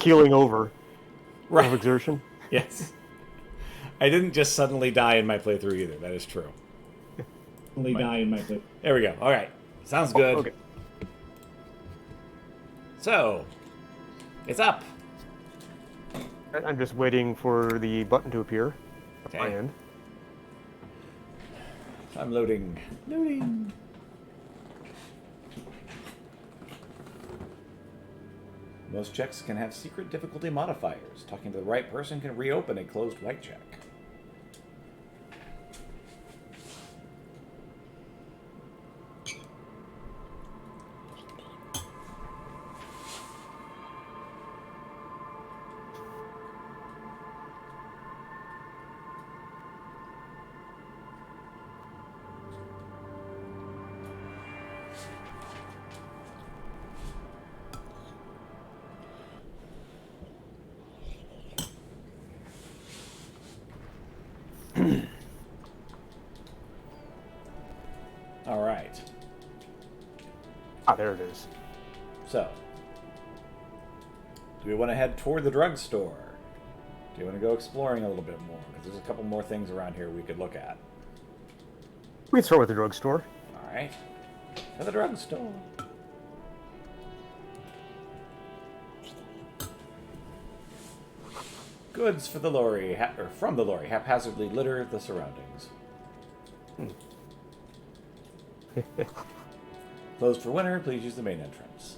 keeling over. Right. Of exertion. Yes. I didn't just suddenly die in my playthrough either. That is true. Only die in my playthrough. There we go. All right. Sounds good. Okay. So, it's up. I'm just waiting for the button to appear at my Okay. end. I'm loading. Loading. Most checks can have secret difficulty modifiers. Talking to the right person can reopen a closed white check. All right. Ah, there it is. So, do we want to head toward the drugstore? Do you want to go exploring a little bit more? Because there's a couple more things around here we could look at. We can start with the drugstore. All right. To the drugstore. Goods for the lorry, or from the lorry, haphazardly litter the surroundings. Closed for winter, please use the main entrance.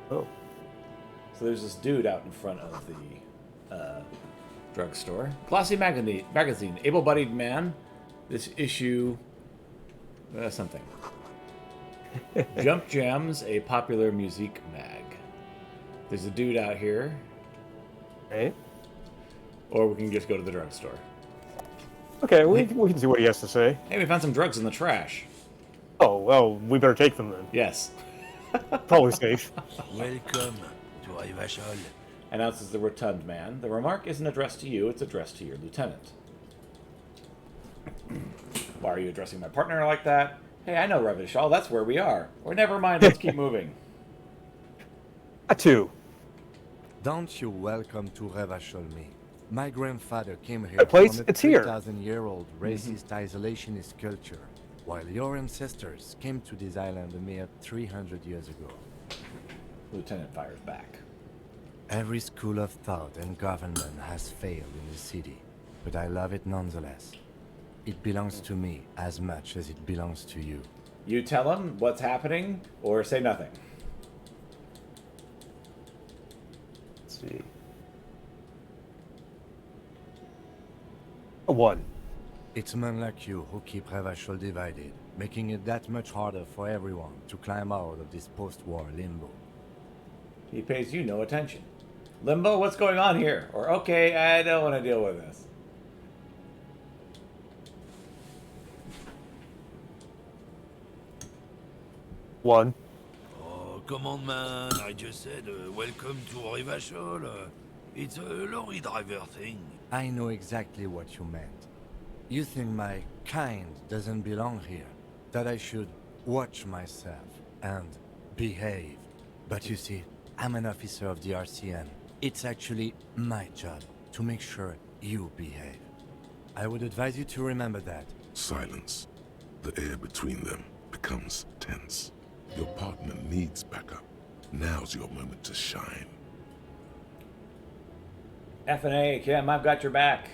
Oh. So there's this dude out in front of the drugstore. Glossy magazine. Able-bodied man. This issue... something. Jump Jams, a popular music mag. There's a dude out here. Right. Or we can just go to the drugstore. Okay, we can see what he has to say. Hey, we found some drugs in the trash. Oh, well, we better take them then. Yes. Probably safe. Welcome to Rivachol. Announces the rotund man. The remark isn't addressed to you, it's addressed to your lieutenant. Why are you addressing my partner like that? Hey, I know Rivachol, that's where we are. Or never mind, let's keep moving. A two. Don't you welcome to Rivachol me. My grandfather came here A place? from a It's here. 3,000-year-old racist isolationist culture, while your ancestors came to this island a mere 300 years ago. Lieutenant fires back. Every school of thought and government has failed in the city, but I love it nonetheless. It belongs to me as much as it belongs to you. You tell him what's happening, or say nothing. Let's see. A one. It's men like you who keep Rivachol divided, making it that much harder for everyone to climb out of this post-war limbo. He pays you no attention. Limbo, what's going on here? Or, okay, I don't want to deal with this. One. Oh, come on, man. I just said, welcome to Rivachol. It's a lorry driver thing. I know exactly what you meant. You think my kind doesn't belong here, that I should watch myself and behave. But you see, I'm an officer of the RCM. It's actually my job to make sure you behave. I would advise you to remember that. Silence. The air between them becomes tense. Your partner needs backup. Now's your moment to shine. F&A, Kim, I've got your back.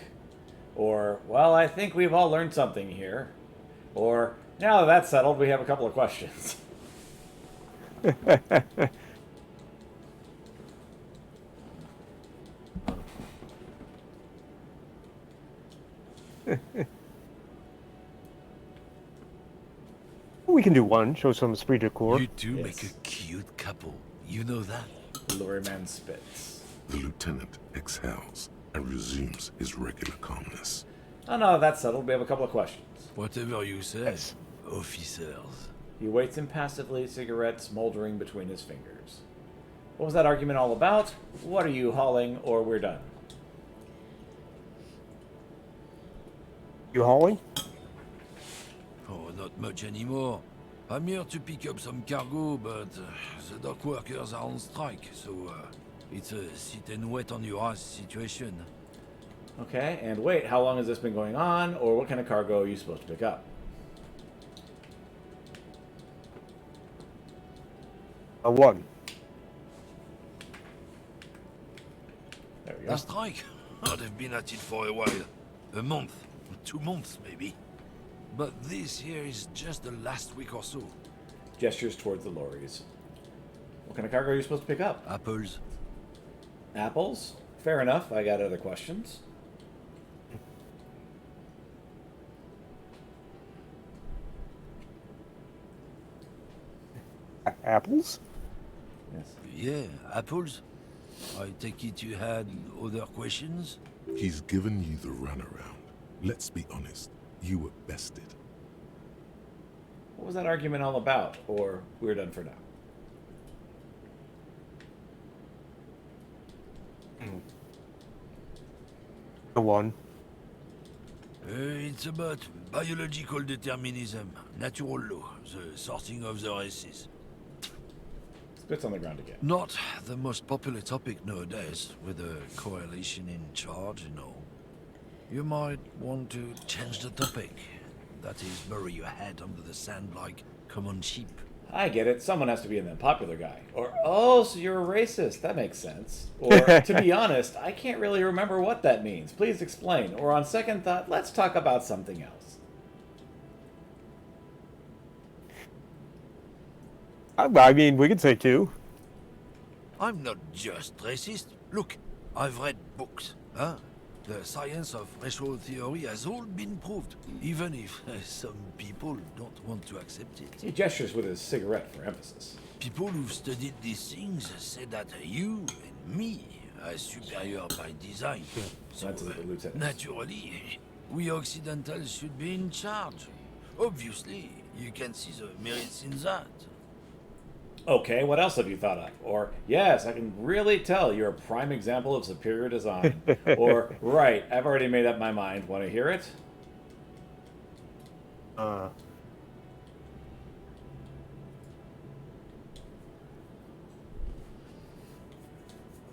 Or, well, I think we've all learned something here. Or, now that that's settled, we have a couple of questions. We can do one. Show some esprit de corps. You do Yes. make a cute couple. You know that? The lorryman spits. The lieutenant exhales and resumes his regular calmness. Oh, no, that's settled. We have a couple of questions. Whatever you say, Yes. officers. He waits impassively, cigarette smoldering between his fingers. What was that argument all about? What are you hauling, or we're done? You hauling? Oh, not much anymore. I'm here to pick up some cargo, but the dock workers are on strike, so it's a sit and wait on your ass situation. Okay, and wait, how long has this been going on, or what kind of cargo are you supposed to pick up? A one. There we go. A strike? Oh, they've been at it for a while. A month, 2 months maybe. But this here is just the last week or so. Gestures towards the lorries. What kind of cargo are you supposed to pick up? Apples. Apples? Fair enough, I got other questions. Apples? Yes. Yeah, apples. I take it you had other questions? He's given you the runaround. Let's be honest, you were bested. What was that argument all about? Or we're done for now. A one. It's about biological determinism, natural law, the sorting of the races. Spits on the ground again. Not the most popular topic nowadays, with a coalition in charge and all. You might want to change the topic. That is, bury your head under the sand like common sheep. I get it. Someone has to be in that popular guy. Or, oh, so you're a racist. That makes sense. Or, to be honest, I can't really remember what that means. Please explain. Or, on second thought, let's talk about something else. I mean, we could say two. I'm not just racist. Look, I've read books, huh? The science of racial theory has all been proved, even if some people don't want to accept it. He gestures with his cigarette for emphasis. People who've studied these things say that you and me are superior by design. So, That's the lieutenant. naturally, we Occidentals should be in charge. Obviously, you can see the merits in that. Okay, what else have you thought of? Or, yes, I can really tell you're a prime example of superior design. Or, right, I've already made up my mind. Want to hear it? Oh,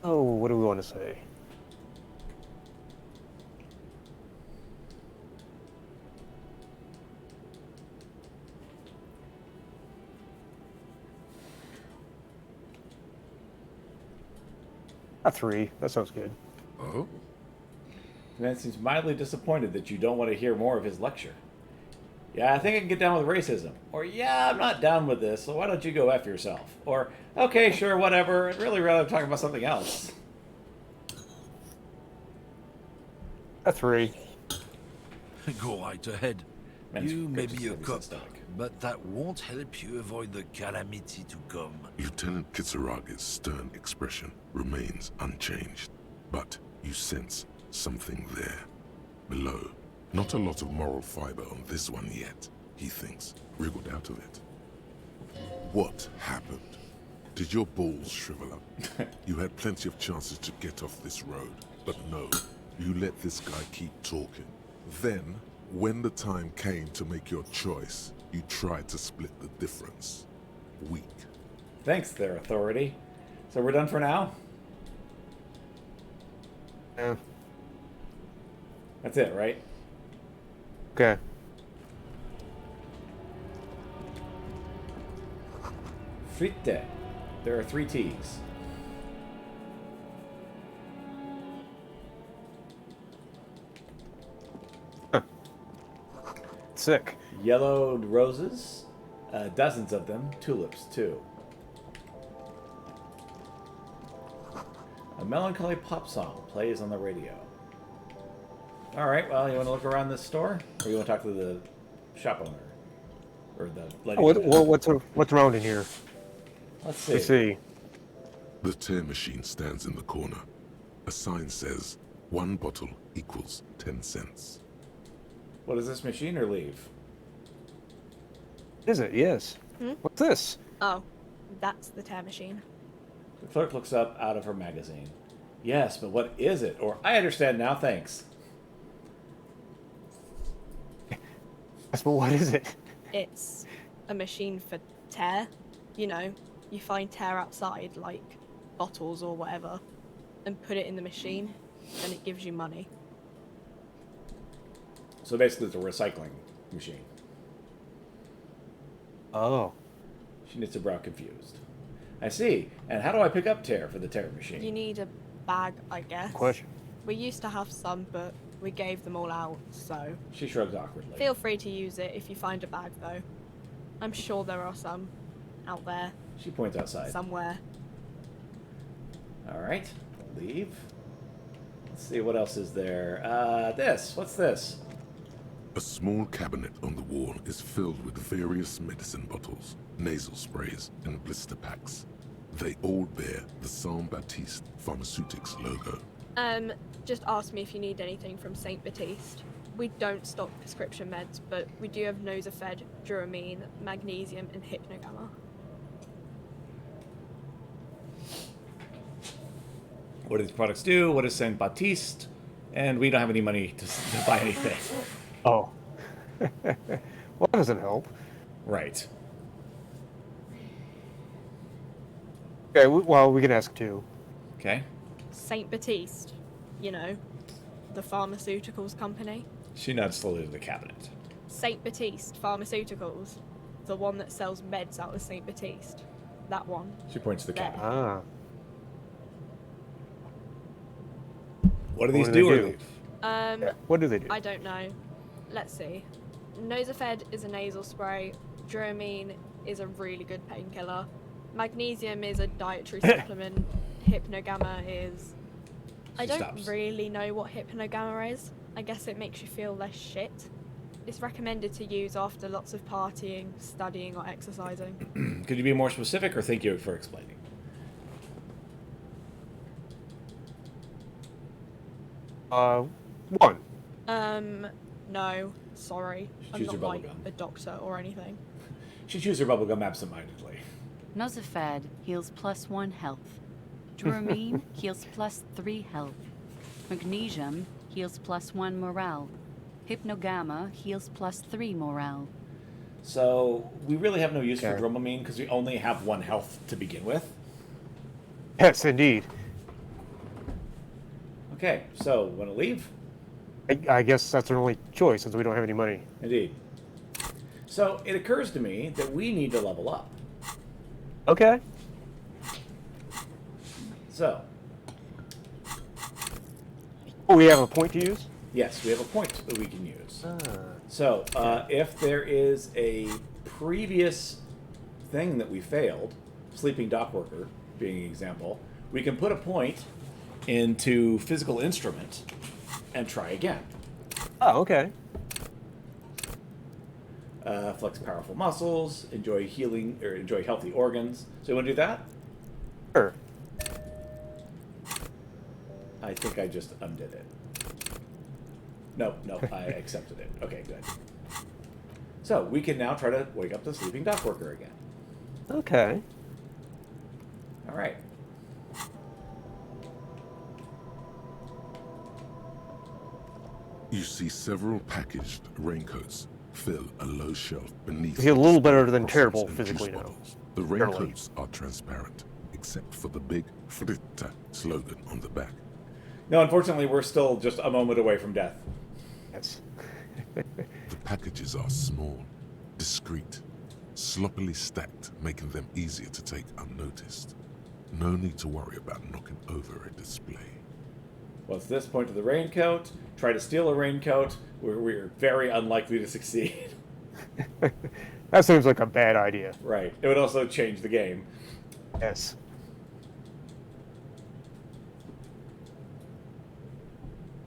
what do we want to say? A three. That sounds good. Oh? The man seems mildly disappointed that you don't want to hear more of his lecture. Yeah, I think I can get down with racism. Or, yeah, I'm not down with this, so why don't you go F yourself? Or, okay, sure, whatever. I'd really rather talk about something else. A three. Go right ahead. Man's You may grabs be a his cop, stomach. but that won't help you avoid the calamity to come. Lieutenant Kisaraga's stern expression remains unchanged, but you sense something there. Below, not a lot of moral fiber on this one yet, he thinks, wriggled out of it. What happened? Did your balls shrivel up? You had plenty of chances to get off this road, but no, you let this guy keep talking. Then, when the time came to make your choice, you tried to split the difference. Weak. Thanks, their authority. So we're done for now? Yeah. That's it, right? Okay. Fritte. There are 3 T's. Sick. Yellowed roses. Dozens of them. Tulips, too. A melancholy pop song plays on the radio. Alright, well, you want to look around this store? Or you want to talk to the shop owner? Or the lady? What's around in here? Let's see. Let's see. The tear machine stands in the corner. A sign says, 1 bottle equals 10 cents. What does this machine or leave? Is it? Yes. What's this? Oh, that's the tear machine. The clerk looks up out of her magazine. Yes, but what is it? Or, I understand now, thanks. Yes, but what is it? It's a machine for tear. You know, you find tear outside, like bottles or whatever, and put it in the machine, and it gives you money. So basically, it's a recycling machine. Oh. She knits her brow confused. I see. And how do I pick up tear for the tear machine? You need a bag, I guess. Question. We used to have some, but we gave them all out, so She shrugs awkwardly. feel free to use it if you find a bag, though. I'm sure there are some out there She points outside. somewhere. All right, leave. Let's see what else is there. This. What's this? A small cabinet on the wall is filled with various medicine bottles, nasal sprays, and blister packs. They all bear the Saint Baptiste Pharmaceutics logo. Just ask me if you need anything from St. Baptiste. We don't stock prescription meds, but we do have Noelrun, Duramine, magnesium, and hypnogamma. What do these products do? What is Saint Baptiste? And we don't have any money to buy anything. Oh. Well, that doesn't help. Right. Okay, well, we can ask too. Okay. St. Baptiste, you know, the pharmaceuticals company. She nods slowly to the cabinet. St. Baptiste Pharmaceuticals, the one that sells meds out of St. Baptiste. That one. She points to the There. cabinet. Ah. What do these What do do or they do? leave? Yeah. What do they do? I don't know. Let's see. Noelrun is a nasal spray. Duramine is a really good painkiller. Magnesium is a dietary supplement. Hypnogamma is... I She don't stops. really know what hypnogamma is. I guess it makes you feel less shit. It's recommended to use after lots of partying, studying, or exercising. Could you be more specific, or thank you for explaining? One. No, sorry. I'm Choose not your like bubblegum. a doctor or anything. She chews her bubblegum absentmindedly. Nosafed heals +1 health. Duramine heals +3 health. Magnesium heals +1 morale. Hypnogamma heals +3 morale. So we really have no use for Okay. Dramamine because we only have 1 health to begin with. Yes, indeed. Okay, so want to leave? I guess that's our only choice since we don't have any money. Indeed. So it occurs to me that we need to level up. Okay. So, Oh, we have a point to use? yes, we have a point that we can use. Ah. So, if there is a previous thing that we failed, sleeping dock worker being an example, we can put a point into physical instrument and try again. Oh, okay. Flex powerful muscles, enjoy healing or enjoy healthy organs. So you want to do that? Sure. I think I just undid it. No, I accepted it. Okay, good. So we can now try to wake up the sleeping dock worker again. Okay. All right. You see several packaged raincoats fill a low shelf beneath. He's a little better than croissants terrible and physically juice now. bottles. The Barely. raincoats are transparent, except for the big Fritta slogan on the back. No, unfortunately, we're still just a moment away from death. Yes. The packages are small, discreet, sloppily stacked, making them easier to take unnoticed. No need to worry about knocking over a display. What's this? Point to the raincoat. Try to steal a raincoat. We're very unlikely to succeed. That seems like a bad idea. Right. It would also change the game. Yes.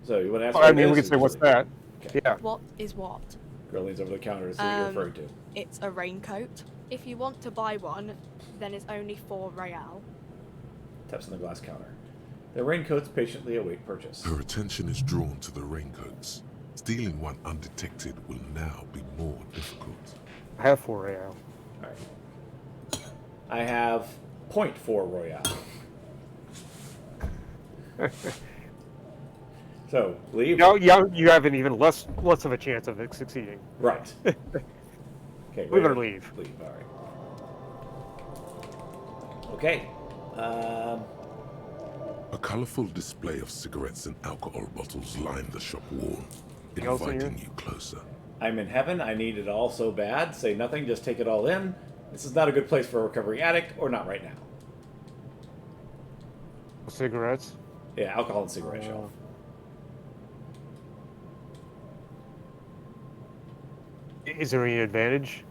So you want to ask? Well, what I it mean, we is, could say, or what's just- that? Okay. Yeah. What is what? Girl leans over the counter to see what you're referring to. It's a raincoat. If you want to buy one, then it's only 4 real. Taps on the glass counter. The raincoats patiently await purchase. Her attention is drawn to the raincoats. Stealing one undetected will now be more difficult. I have 4 real. All right. I have 0.4 Royale. So leave. You have an even less of a chance of it succeeding. Right. Okay, We ready better to leave. Leave. All right. Okay. A colorful display of cigarettes and alcohol bottles line the shop wall, Anything else in here? inviting you closer. I'm in heaven. I need it all so bad. Say nothing. Just take it all in. This is not a good place for a recovering addict, or not right now. Cigarettes. Yeah, alcohol and cigarette shelf. Is there any advantage?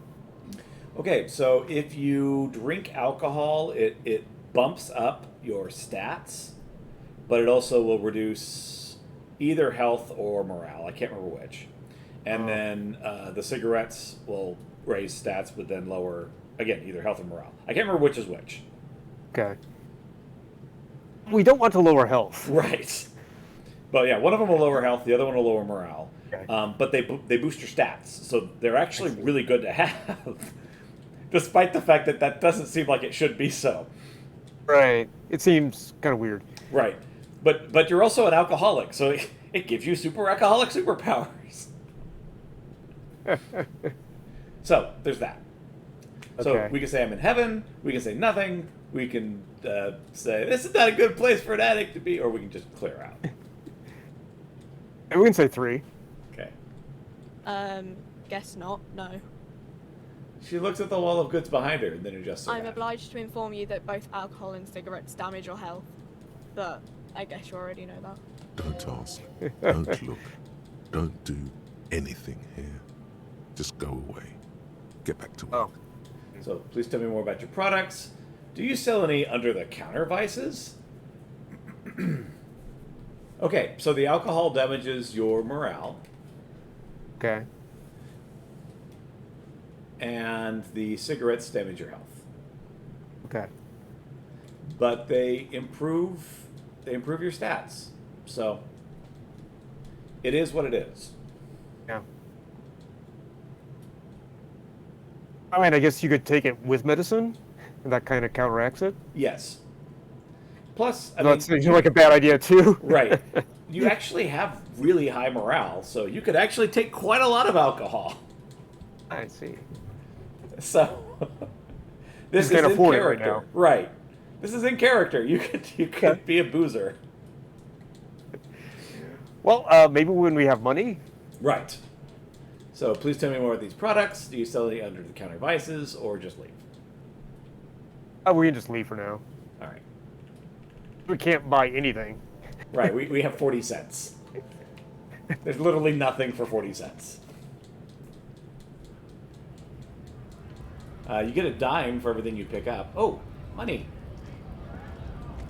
Okay, so if you drink alcohol, it bumps up your stats, but it also will reduce either health or morale. I can't remember which. And then the cigarettes will raise stats, but then lower, again, either health or morale. I can't remember which is which. Okay. We don't want to lower health. Right. But yeah, one of them will lower health, the other one will lower morale. Okay. But they boost your stats, so they're actually really good to have, despite the fact that that doesn't seem like it should be so. Right. It seems kind of weird. Right. But you're also an alcoholic, so it gives you super alcoholic superpowers. So there's that. So Okay. we can say I'm in heaven. We can say nothing. We can say this is not a good place for an addict to be, or we can just clear out. And we can say 3. Okay. Guess not. No. She looks at the wall of goods behind her and then adjusts her I'm hat. obliged to inform you that both alcohol and cigarettes damage your health, but I guess you already know that. Don't ask. Don't look. Don't do anything here. Just go away. Get back to work. Oh. So please tell me more about your products. Do you sell any under-the-counter vices? Okay, so the alcohol damages your morale, Okay. and the cigarettes damage your health. Okay. But they improve your stats. So it is what it is. Yeah. I mean, I guess you could take it with medicine, and that kind of counteracts it. Yes. Plus, I That mean, seems like a bad idea too. right. You actually have really high morale, so you could actually take quite a lot of alcohol. I see. So this You is can't in afford it right character, now. right? This is in character. You could be a boozer, Well, maybe when we have money. right? So please tell me more about these products. Do you sell any under-the-counter vices, or just leave? We can just leave for now. All right, We can't buy anything. right. We have 40 cents. There's literally nothing for 40 cents. You get a dime for everything you pick up. Oh, money.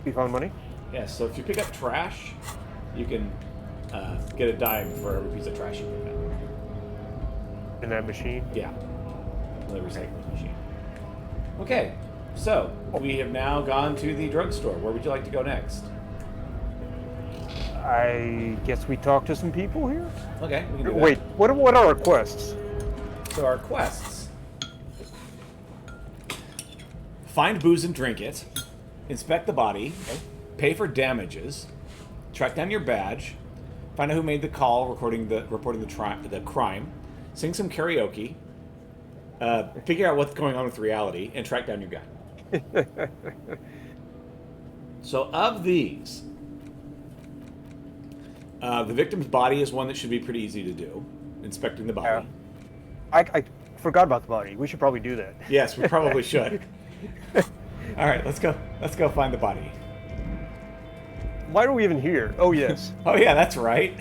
We found money. Yes, so if you pick up trash, you can get a dime for every piece of trash you pick up. In that machine. Yeah, the recycling machine. Okay, so we have now gone to the drugstore. Where would you like to go next? I guess we talk to some people here. Okay, we can do that. Wait, what are our quests? So our quests: find booze and drink it, inspect the body, pay for damages, track down your badge, find out who made the call, reporting the crime, sing some karaoke, figure out what's going on with reality, and track down your gun. So of these, the victim's body is one that should be pretty easy to do. Inspecting the body. I forgot about the body. We should probably do that. Yes, we probably should. All right, let's go. Let's go find the body. Why are we even here? Oh, yes. Oh yeah, that's right.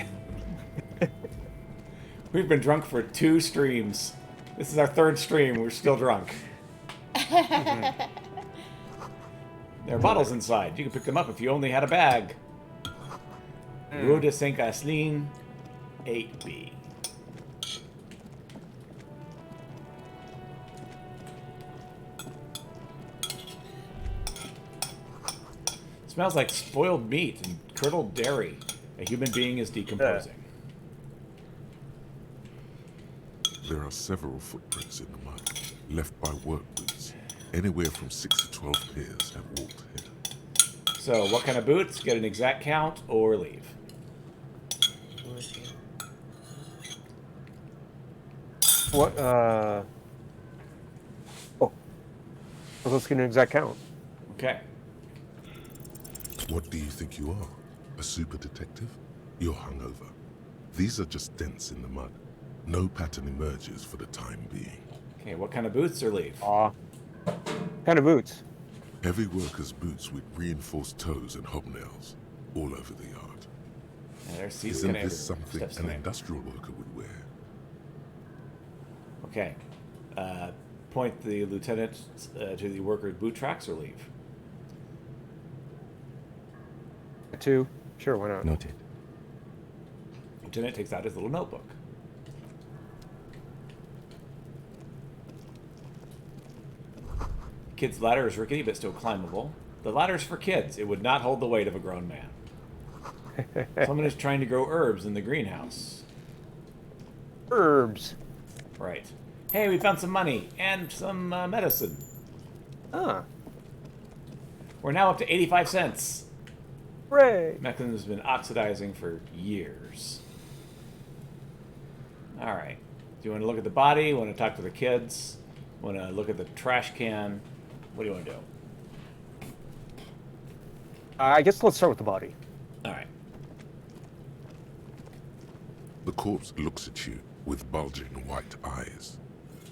We've been drunk for 2 streams. This is our 3rd stream. We're still drunk. There are bottles inside. You can pick them up if you only had a bag. Rue de Saint-Ghislain, 8B. Smells like spoiled meat and curdled dairy. A human being is decomposing. There are several footprints in the mud, left by work boots. Anywhere from 6 to 12 pairs have walked here. So, what kind of boots? Get an exact count or leave. What, Let's get an exact count. Okay. What do you think you are? A super detective? You're hungover. These are just dents in the mud. No pattern emerges for the time being. Okay, what kind of boots or leaf? Aw. Kind of boots. Heavy workers' boots with reinforced toes and hobnails all over the yard. Yeah, there's seats Isn't kinda this everywhere. something Steps an in there. industrial worker would wear? Okay. Point the lieutenant to the worker's boot tracks or leave. 2. Sure, why not? Noted. Lieutenant takes out his little notebook. Kid's ladder is rickety but still climbable. The ladder's for kids. It would not hold the weight of a grown man. Someone is trying to grow herbs in the greenhouse. Herbs. Right. Hey, we found some money and some medicine. Ah. We're now up to 85 cents. Hooray. Mechanism has been oxidizing for years. Alright. Do you want to look at the body? Want to talk to the kids? Want to look at the trash can? What do you want to do? I guess let's start with the body. Alright. The corpse looks at you with bulging white eyes.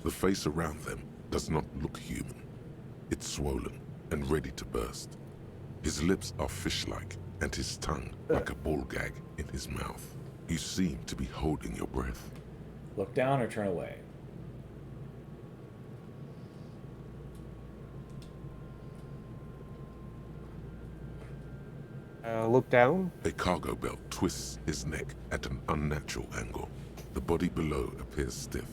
The face around them does not look human. It's swollen and ready to burst. His lips are fish-like and his tongue like a ball gag in his mouth. You seem to be holding your breath. Look down or turn away. Look down. A cargo belt twists his neck at an unnatural angle. The body below appears stiff.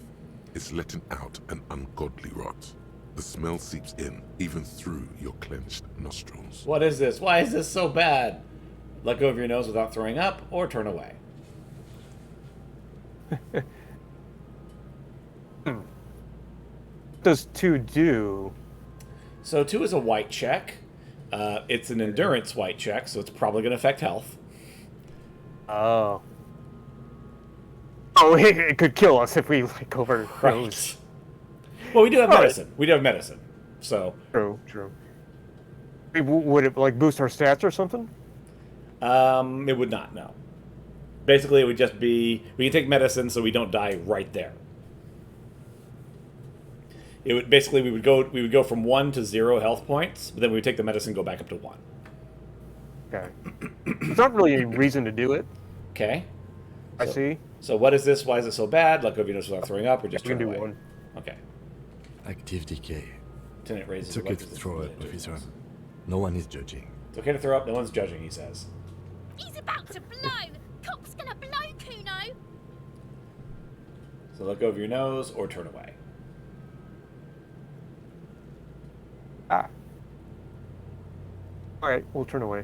It's letting out an ungodly rot. The smell seeps in, even through your clenched nostrils. What is this? Why is this so bad? Let go of your nose without throwing up or turn away. Does 2 do? So 2 is a white check. It's an endurance white check, so it's probably going to affect health. Oh. Oh, it could kill us if we like over nose. Well, we do have All right. medicine. We do have medicine. So, True, true. Would it like boost our stats or something? it would not, no. Basically, it would just be, we can take medicine so we don't die right there. It would basically, we would go from 1 to 0 health points, but then we would take the medicine and go back up to 1. Okay. There's not really any reason to do it. Okay. I see. So what is this? Why is it so bad? Let go of your nose without throwing up, or just We can turn do away? 1. Okay. Active decay. Lieutenant raises It's the okay leg to resistance throw to it, the officer. nose. No one is judging. It's okay to throw up. No one's judging, he says. He's about to blow! Cock's gonna blow, Kuno! So let go of your nose or turn away. Ah. All right, we'll turn away.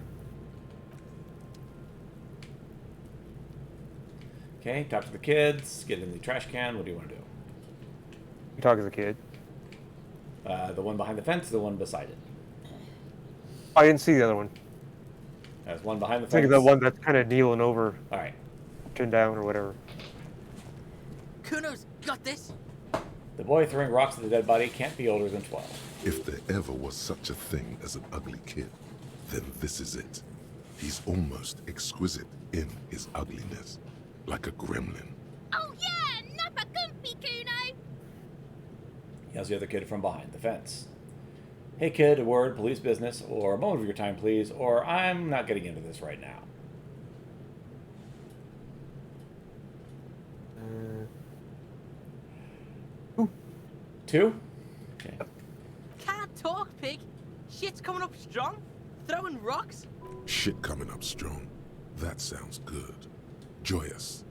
Okay, talk to the kids. Get in the trash can. What do you want to do? You talk as a kid. The one behind the fence, the one beside it. I didn't see the other one. There's one behind the I think fence. of the one that's kind of kneeling over, All right. chin down or whatever. Kuno's got this. The boy throwing rocks at the dead body can't be older than 12. If there ever was such a thing as an ugly kid, then this is it. He's almost exquisite in his ugliness, like a gremlin. Oh yeah, Nappa Gumpy, Kuno! Yells the other kid from behind the fence. Hey kid, a word, police business, or a moment of your time, please, or I'm not getting into this right now. Two? Okay. Can't talk, pig. Shit's coming up strong. Throwing rocks. Shit coming up strong. That sounds good. Joyous.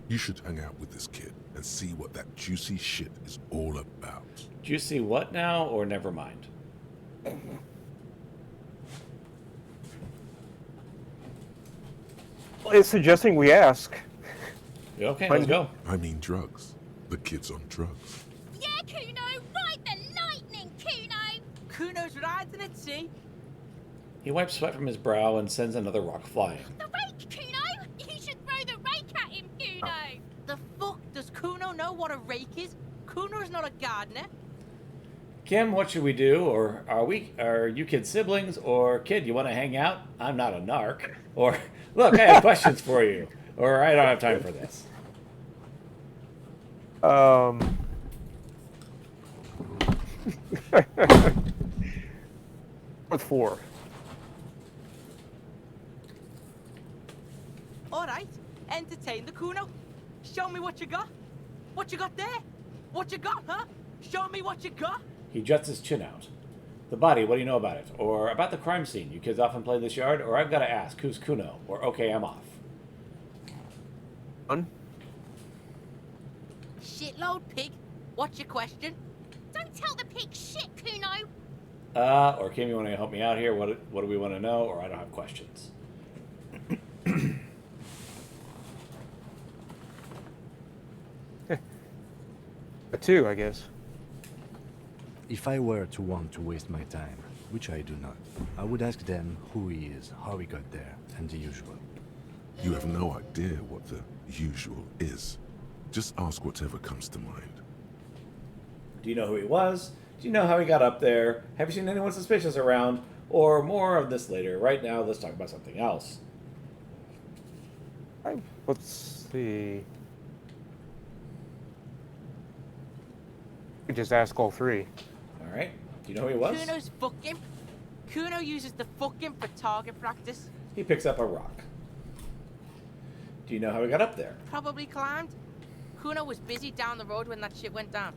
You should hang out with this kid and see what that juicy shit is all about. Do you see what now, or never mind? Well, it's suggesting we ask. Okay, let's go. I mean drugs. The kid's on drugs. Yeah, Kuno! Ride the lightning, Kuno! Kuno's riding it, see? He wipes sweat from his brow and sends another rock flying. The rake, Kuno! You should throw the rake at him, Kuno! The fuck does Kuno know what a rake is? Kuno's not a gardener. Kim, what should we do? Or are you kids siblings? Or kid, you want to hang out? I'm not a narc. Or look, I have questions for you. Or I don't have time for this. What's 4? Alright, entertain the Kuno. Show me what you got. What you got there? What you got, huh? Show me what you got. He juts his chin out. The body, what do you know about it? Or about the crime scene? You kids often play this yard? Or I've got to ask, who's Kuno? Or okay, I'm off. 1. Shitload pig. What's your question? Don't tell the pig shit, Kuno. Or Kim, you want to help me out here? What do we want to know? Or I don't have questions. A 2, I guess. If I were to want to waste my time, which I do not, I would ask them who he is, how he got there, and the usual. You have no idea what the usual is. Just ask whatever comes to mind. Do you know who he was? Do you know how he got up there? Have you seen anyone suspicious around? Or more of this later. Right now, let's talk about something else. Let's see. We just ask all 3. All right. Do you know who he was? Kuno's fucking. Kuno uses the fucking for target practice. He picks up a rock. Do you know how he got up there? Probably climbed. Kuno was busy down the road when that shit went down.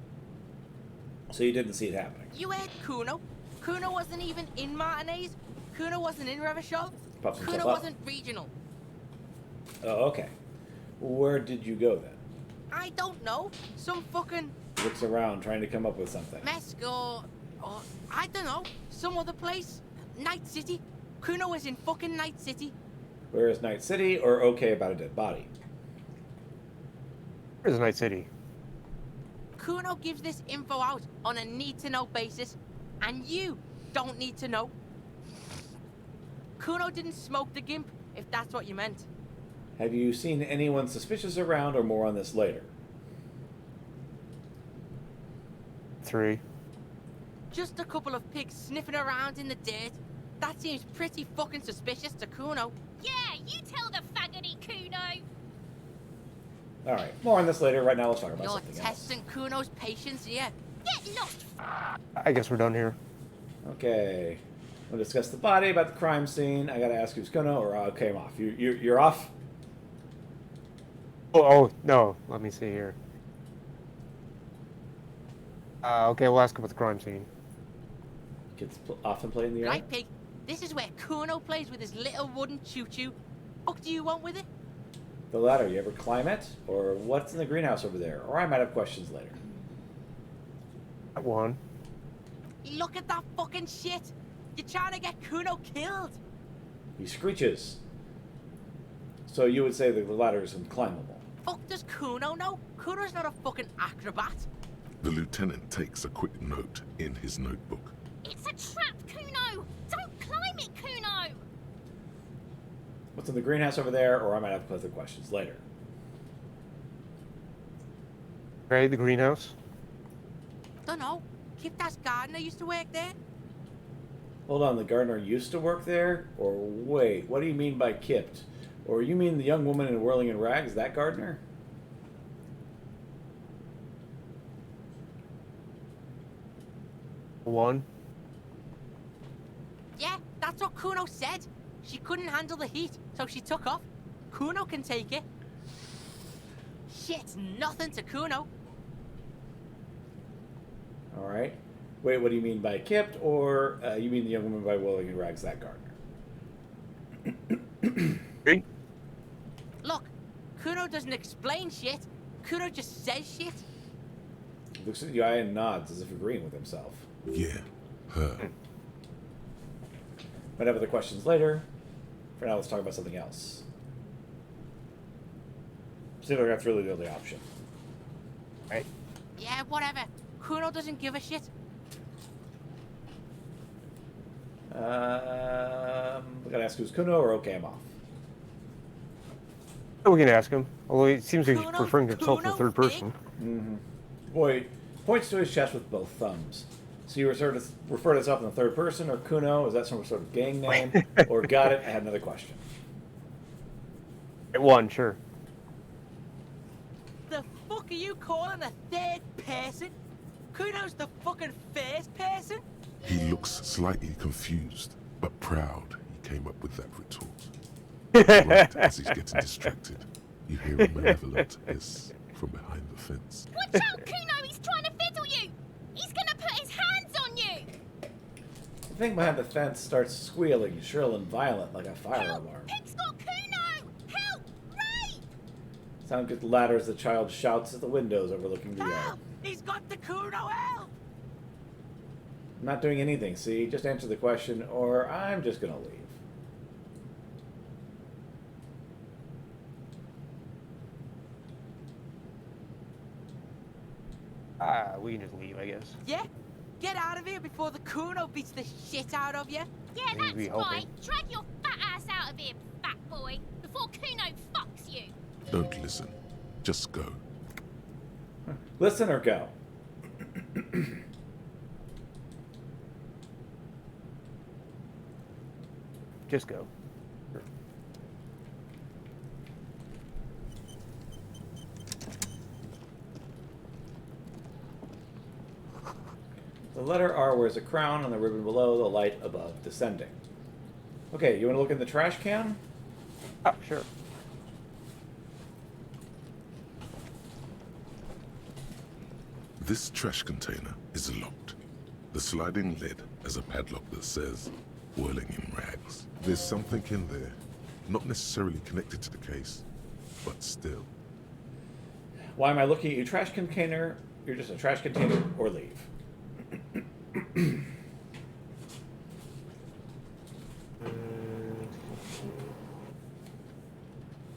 So you didn't see it happening. You heard Kuno. Kuno wasn't even in Martinez. Kuno wasn't in Revachol. Pops himself Kuno up. wasn't regional. Oh, okay. Where did you go then? I don't know. Some fucking Looks around, trying to come up with something. Mesk or I don't know. Some other place. Night City. Kuno was in fucking Night City. Where is Night City? Or okay about a dead body? Where's Night City? Kuno gives this info out on a need-to-know basis, and you don't need to know. Kuno didn't smoke the gimp, if that's what you meant. Have you seen anyone suspicious around, or more on this later? 3. Just a couple of pigs sniffing around in the dirt. That seems pretty fucking suspicious to Kuno. Yeah, you tell the faggoty, Kuno. All right, more on this later. Right now, let's talk about You're something else. testing Kuno's patience here. Get lost. I guess we're done here. Okay. We'll discuss the body, about the crime scene. I gotta ask who's Kuno, or okay, I'm off. You're off? Oh, no. Let me see here. Okay, we'll ask about the crime scene. Kids often play in the yard? Right, pig. This is where Kuno plays with his little wooden choo-choo. What do you want with it? The ladder, you ever climb it? Or what's in the greenhouse over there? Or I might have questions later. At 1. Look at that fucking shit. You're trying to get Kuno killed. He screeches. So you would say that the ladder is unclimbable. Fuck does Kuno know? Kuno's not a fucking acrobat. The lieutenant takes a quick note in his notebook. It's a trap, Kuno. Don't climb it, Kuno. What's in the greenhouse over there? Or I might have further questions later. Okay, the greenhouse. Dunno. Kiptas gardener used to work there. Hold on, the gardener used to work there? Or wait, what do you mean by kipped? Or you mean the young woman in whirling in rags, that gardener? One. Yeah, that's what Kuno said. She couldn't handle the heat, so she took off. Kuno can take it. Shit's nothing to Kuno. Alright. Wait, what do you mean by kipped? Or you mean the young woman by whirling in rags, that gardener? Three. Look, Kuno doesn't explain shit. Kuno just says shit. Looks at the eye and nods as if agreeing with himself. Yeah, her. Might have other questions later. For now, let's talk about something else. Seems like that's really the only option. Right. Yeah, whatever. Kuno doesn't give a shit. We gotta ask who's Kuno, or okay, I'm off. We can ask him. Although it seems like he's Kuno, referring to himself in the Kuno, third person. Mm-hmm. Boy points to his chest with both thumbs. So you refer to yourself in the third person, or Kuno? Is that some sort of gang name? Or got it? I had another question. One, sure. The fuck are you calling a third person? Kuno's the fucking first person? He looks slightly confused, but proud he came up with that retort. Right as he's getting distracted, you hear a malevolent hiss from behind the fence. Watch out, Kuno! He's trying to fiddle you! He's gonna put his hands on you! The thing behind the fence starts squealing, shrill and violent, like a fire Help! alarm. Pig's got Kuno! Help! Ray! Sound gets louder as the child shouts at the windows overlooking the yard. Help! He's got the Kuno, help! I'm not doing anything, see? Just answer the question, or I'm just gonna leave. We can just leave, I guess. Yeah? Get out of here before the Kuno beats the shit out of you. Yeah, Maybe that's hoping. right. Drag your fat ass out of here, fat boy, before Kuno fucks you. Don't listen. Just go. Listen or go. Just go. The letter R wears a crown on the ribbon below, the light above descending. Okay, you want to look in the trash can? Oh, sure. This trash container is locked. The sliding lid has a padlock that says, whirling in rags. There's something in there, not necessarily connected to the case, but still. Why am I looking at you? Trash container? You're just a trash container, or leave.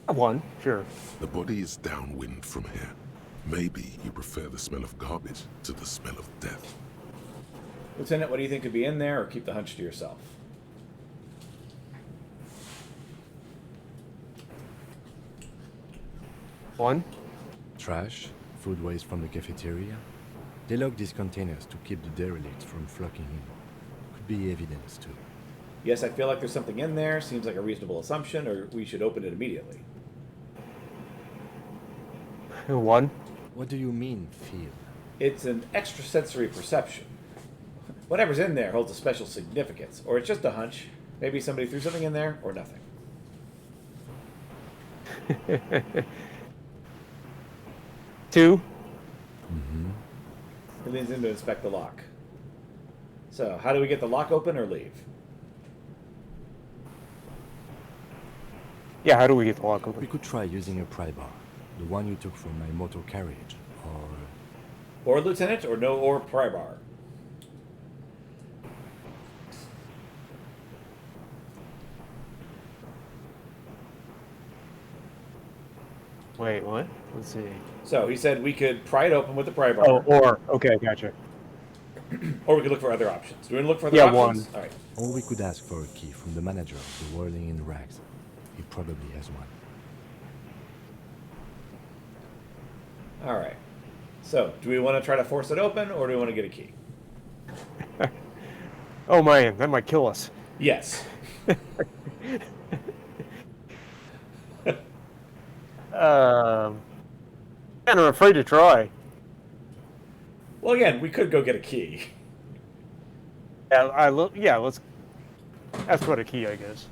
One, sure. The body is downwind from here. Maybe you prefer the smell of garbage to the smell of death. Lieutenant, what do you think could be in there, or keep the hunch to yourself? One. Trash, food waste from the cafeteria. They lock these containers to keep the derelicts from flocking in. Could be evidence too. Yes, I feel like there's something in there. Seems like a reasonable assumption, or we should open it immediately. One. What do you mean, feel? It's an extrasensory perception. Whatever's in there holds a special significance, or it's just a hunch. Maybe somebody threw something in there, or nothing. Two. He leans in to inspect the lock. So, how do we get the lock open or leave? Yeah, how do we get the lock We open? could try using a pry bar, the one you took from my motor carriage, or... Or Lieutenant, or no, or pry bar. Wait, what? Let's see. So, he said we could pry it open with the pry bar, Oh, or, okay, gotcha. or we could look for other options. Do we want to look for other Yeah, options? one. Alright. Or we could ask for a key from the manager of the Whirling in Rags. He probably has one. Alright. So, do we want to try to force it open, or do we want to get a key? Oh man, that might kill us. Yes. And I'm afraid to try. Well, again, we could go get a key. Yeah, yeah, let's ask for a key, I guess.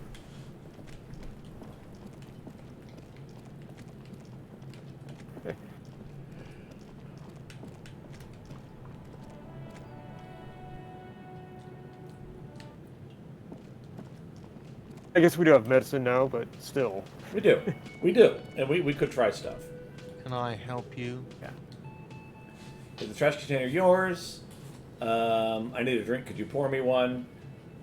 I guess we do have medicine now, but still. We do. We do. And we could try stuff. Can I help you? Yeah. Is the trash container yours? I need a drink. Could you pour me one?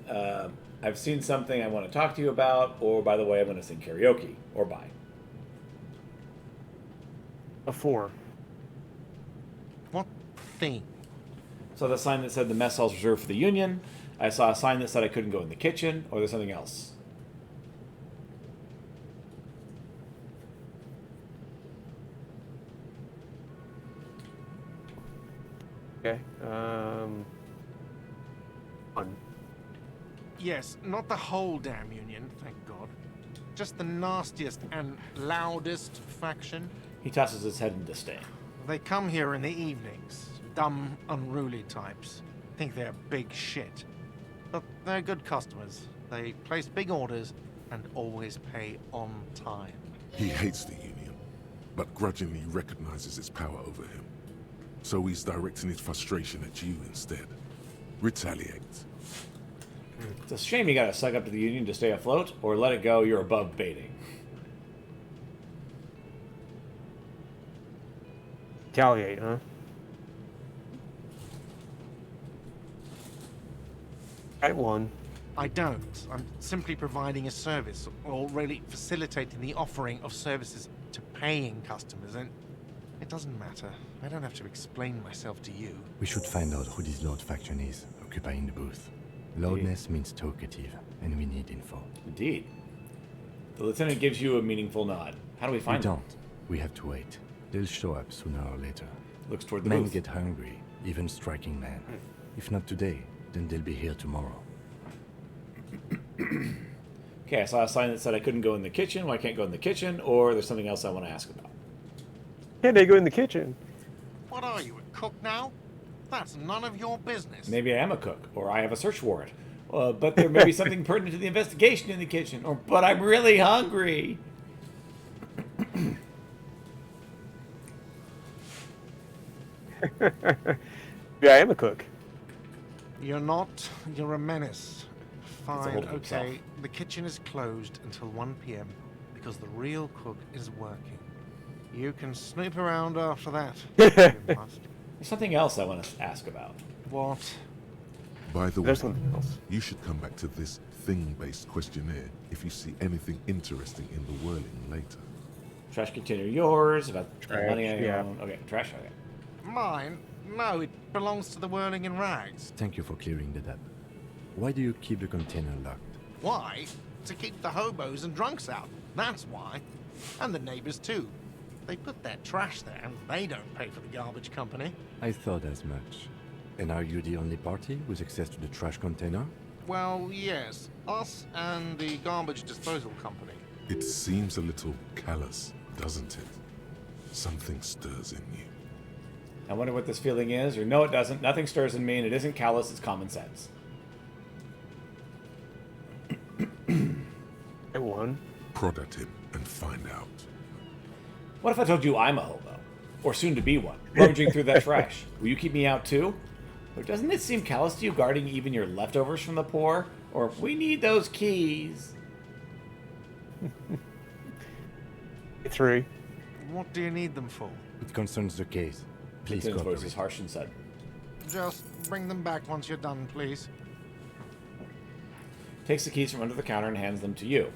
I've seen something I want to talk to you about. Or, by the way, I'm going to sing karaoke. Or bye. A 4. What thing? So the sign that said the mess hall's reserved for the Union. I saw a sign that said I couldn't go in the kitchen. Or there's something else. Okay. Yes, not the whole damn union, thank God. Just the nastiest and loudest faction. He tosses his head in disdain. They come here in the evenings. Dumb, unruly types. Think they're big shit. But they're good customers. They place big orders and always pay on time. He hates the Union, but grudgingly recognizes its power over him. So he's directing his frustration at you instead. Retaliate. It's a shame you gotta suck up to the Union to stay afloat, or let it go, you're above baiting. Retaliate, huh? I won. I don't. I'm simply providing a service, or really facilitating the offering of services to paying customers, and it doesn't matter. I don't have to explain myself to you. We should find out who this Lord faction is, occupying the booth. Loudness means talkative, and we need info. Indeed. The lieutenant gives you a meaningful nod. How do we find We them? don't. We have to wait. They'll show up sooner or later. Looks toward the Men booth. get hungry, even striking men. If not today, then they'll be here tomorrow. Okay, I saw a sign that said I couldn't go in the kitchen. Well, I can't go in the kitchen, or there's something else I want to ask about. Can they go in the kitchen? What are you, a cook now? That's none of your business. Maybe I am a cook, or I have a search warrant. But there may be something pertinent to the investigation in the kitchen, or but I'm really hungry. Yeah, I am a cook. You're not. You're a menace. Fine, hold of himself. okay. The kitchen is closed until 1 p.m. because the real cook is working. You can snoop around after that. You must. There's something else I want to ask about. What? By the way, There's something else. you should come back to this thing-based questionnaire if you see anything interesting in the whirling later. Trash container yours, about Trash, money I yeah. own. Okay, trash, okay. Mine? No, it belongs to the whirling in rags. Thank you for clearing that up. Why do you keep the container locked? Why? To keep the hobos and drunks out. That's why. And the neighbors too. They put their trash there and they don't pay for the garbage company. I thought as much. And are you the only party with access to the trash container? Well, yes. Us and the garbage disposal company. It seems a little callous, doesn't it? Something stirs in you. I wonder what this feeling is, or no, it doesn't. Nothing stirs in me, and it isn't callous, it's common sense. I won. Prod at him and find out. What if I told you I'm a hobo? Or soon to be one, rummaging through that trash? Will you keep me out too? Or doesn't it seem callous to you guarding even your leftovers from the poor? Or we need those keys. 3. What do you need them for? It concerns the case. Please Lieutenant's voice cooperate. is harsh and sudden. Just bring them back once you're done, please. Takes the keys from under the counter and hands them to you.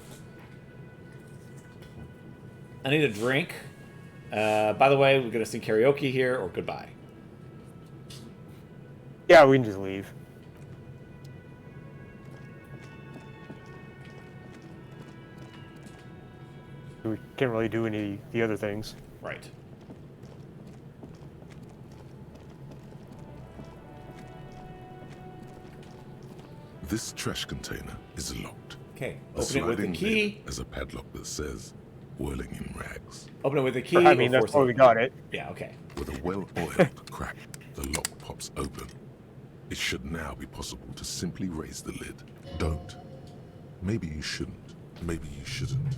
I need a drink. By the way, we're going to sing karaoke here, or goodbye. Yeah, we can just leave. We can't really do any of the other things. Right. This trash container is locked. Okay, The open it with the sliding key. lid has a padlock that says "Whirling in Rags." Open it with the key. I mean, or that's force why it- we got it. Yeah, okay. With a well-oiled crack, the lock pops open. It should now be possible to simply raise the lid. Don't. Maybe you shouldn't. Maybe you shouldn't.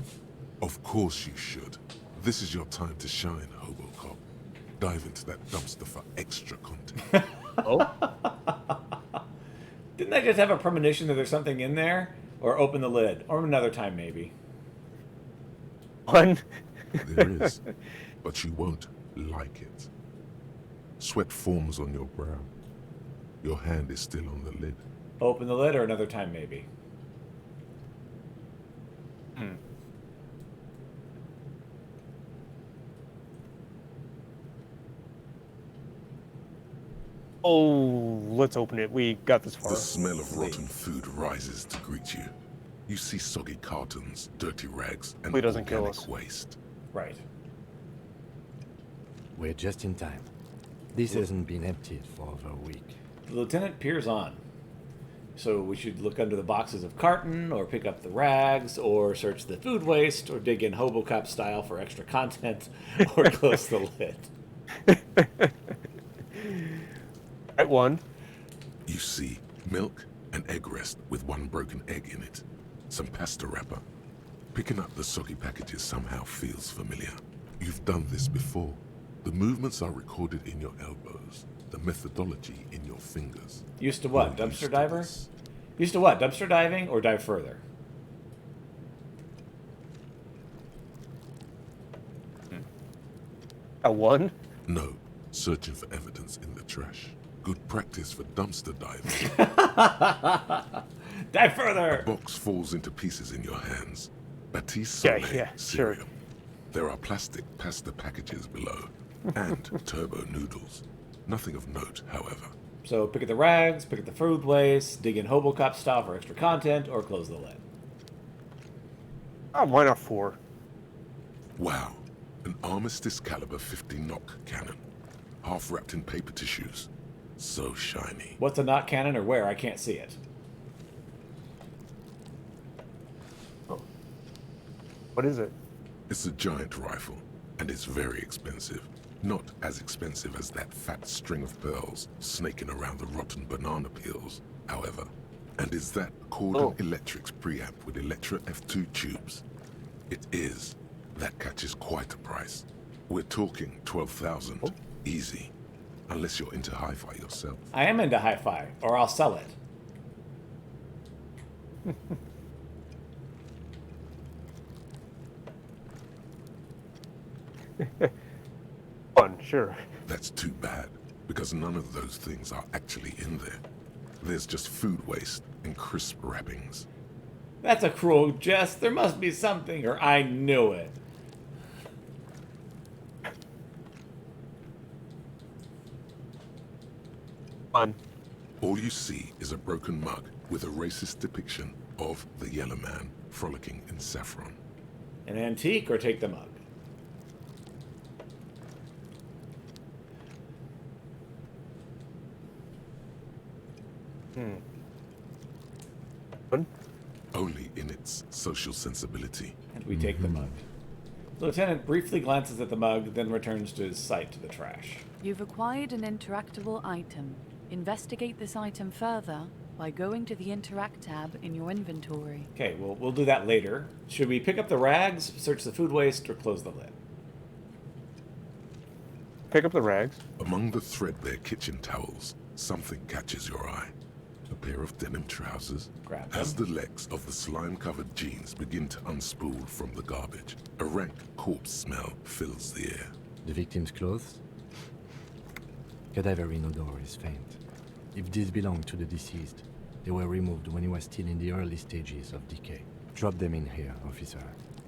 Of course you should. This is your time to shine, Hobocop. Dive into that dumpster for extra content. Oh, Didn't I just have a premonition that there's something in there? Or open the lid. Or another time, maybe. 1. There is, but you won't like it. Sweat forms on your brow. Your hand is still on the lid. Open the lid, or another time, maybe. Oh, let's open it. We got this far. The smell of rotten food rises to greet you. You see soggy cartons, dirty rags, and Hopefully it doesn't kill organic us. waste. Right. We're just in time. This hasn't been emptied for over a week. The lieutenant peers on. So we should look under the boxes of carton, or pick up the rags, or search the food waste, or dig in Hobocop style for extra content, or close the lid. Right one. You see milk and egg rest with one broken egg in it. Some pasta wrapper. Picking up the soggy packages somehow feels familiar. You've done this before. The movements are recorded in your elbows. The methodology in your fingers. Used to what? You're Dumpster used to diver? this. Used to what? Dumpster diving or dive further? A one. No, searching for evidence in the trash. Good practice for dumpster diving. Dive further! Box falls into pieces in your hands. Batiste Yeah, Soleil yeah, cereal. sure. There are plastic pasta packages below. And turbo noodles. Nothing of note, however. So pick at the rags, pick at the food waste, dig in Hobocop style for extra content, or close the lid. Oh, why not four? Wow. An Armistice caliber 50 knock cannon. Half wrapped in paper tissues. So shiny. What's a knot cannon or where? I can't see it. What is it? It's a giant rifle, and it's very expensive. Not as expensive as that fat string of pearls snaking around the rotten banana peels, however. And is that Cordon Electric's preamp with Electra F2 tubes? It is. That catches quite a price. We're talking 12,000. Easy. Unless you're into hi-fi yourself. I am into hi-fi, or I'll sell it. One, sure. That's too bad, because none of those things are actually in there. There's just food waste and crisp wrappings. That's a cruel jest. There must be something, or I knew it. One. All you see is a broken mug with a racist depiction of the Yellow Man frolicking in saffron. An antique, or take the mug? One. Only in its social sensibility. And we take the mug. The lieutenant briefly glances at the mug, then returns to his sight to the trash. You've acquired an interactable item. Investigate this item further by going to the Interact tab in your inventory. Okay, well, we'll do that later. Should we pick up the rags, search the food waste, or close the lid? Pick up the rags. Among the threadbare kitchen towels, something catches your eye. A pair of denim trousers. Grab As them. the legs of the slime-covered jeans begin to unspool from the garbage, a rank corpse smell fills the air. The victim's clothes? Cadaverine odor is faint. If these belong to the deceased, they were removed when he was still in the early stages of decay. Drop them in here, officer.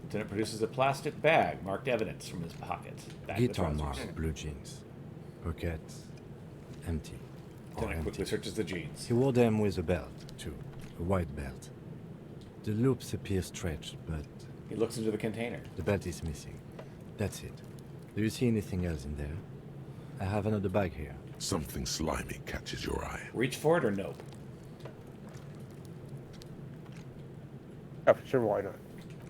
Lieutenant produces a plastic bag, marked evidence from his pocket. Back of the Guitar trousers. mark, blue jeans. Pockets, empty. Or Lieutenant quickly empty. searches the jeans. He wore them with a belt, too. A white belt. The loops appear stretched, but He looks into the container. the belt is missing. That's it. Do you see anything else in there? I have another bag here. Something slimy catches your eye. Reach for it or nope? Oh, sure, why not?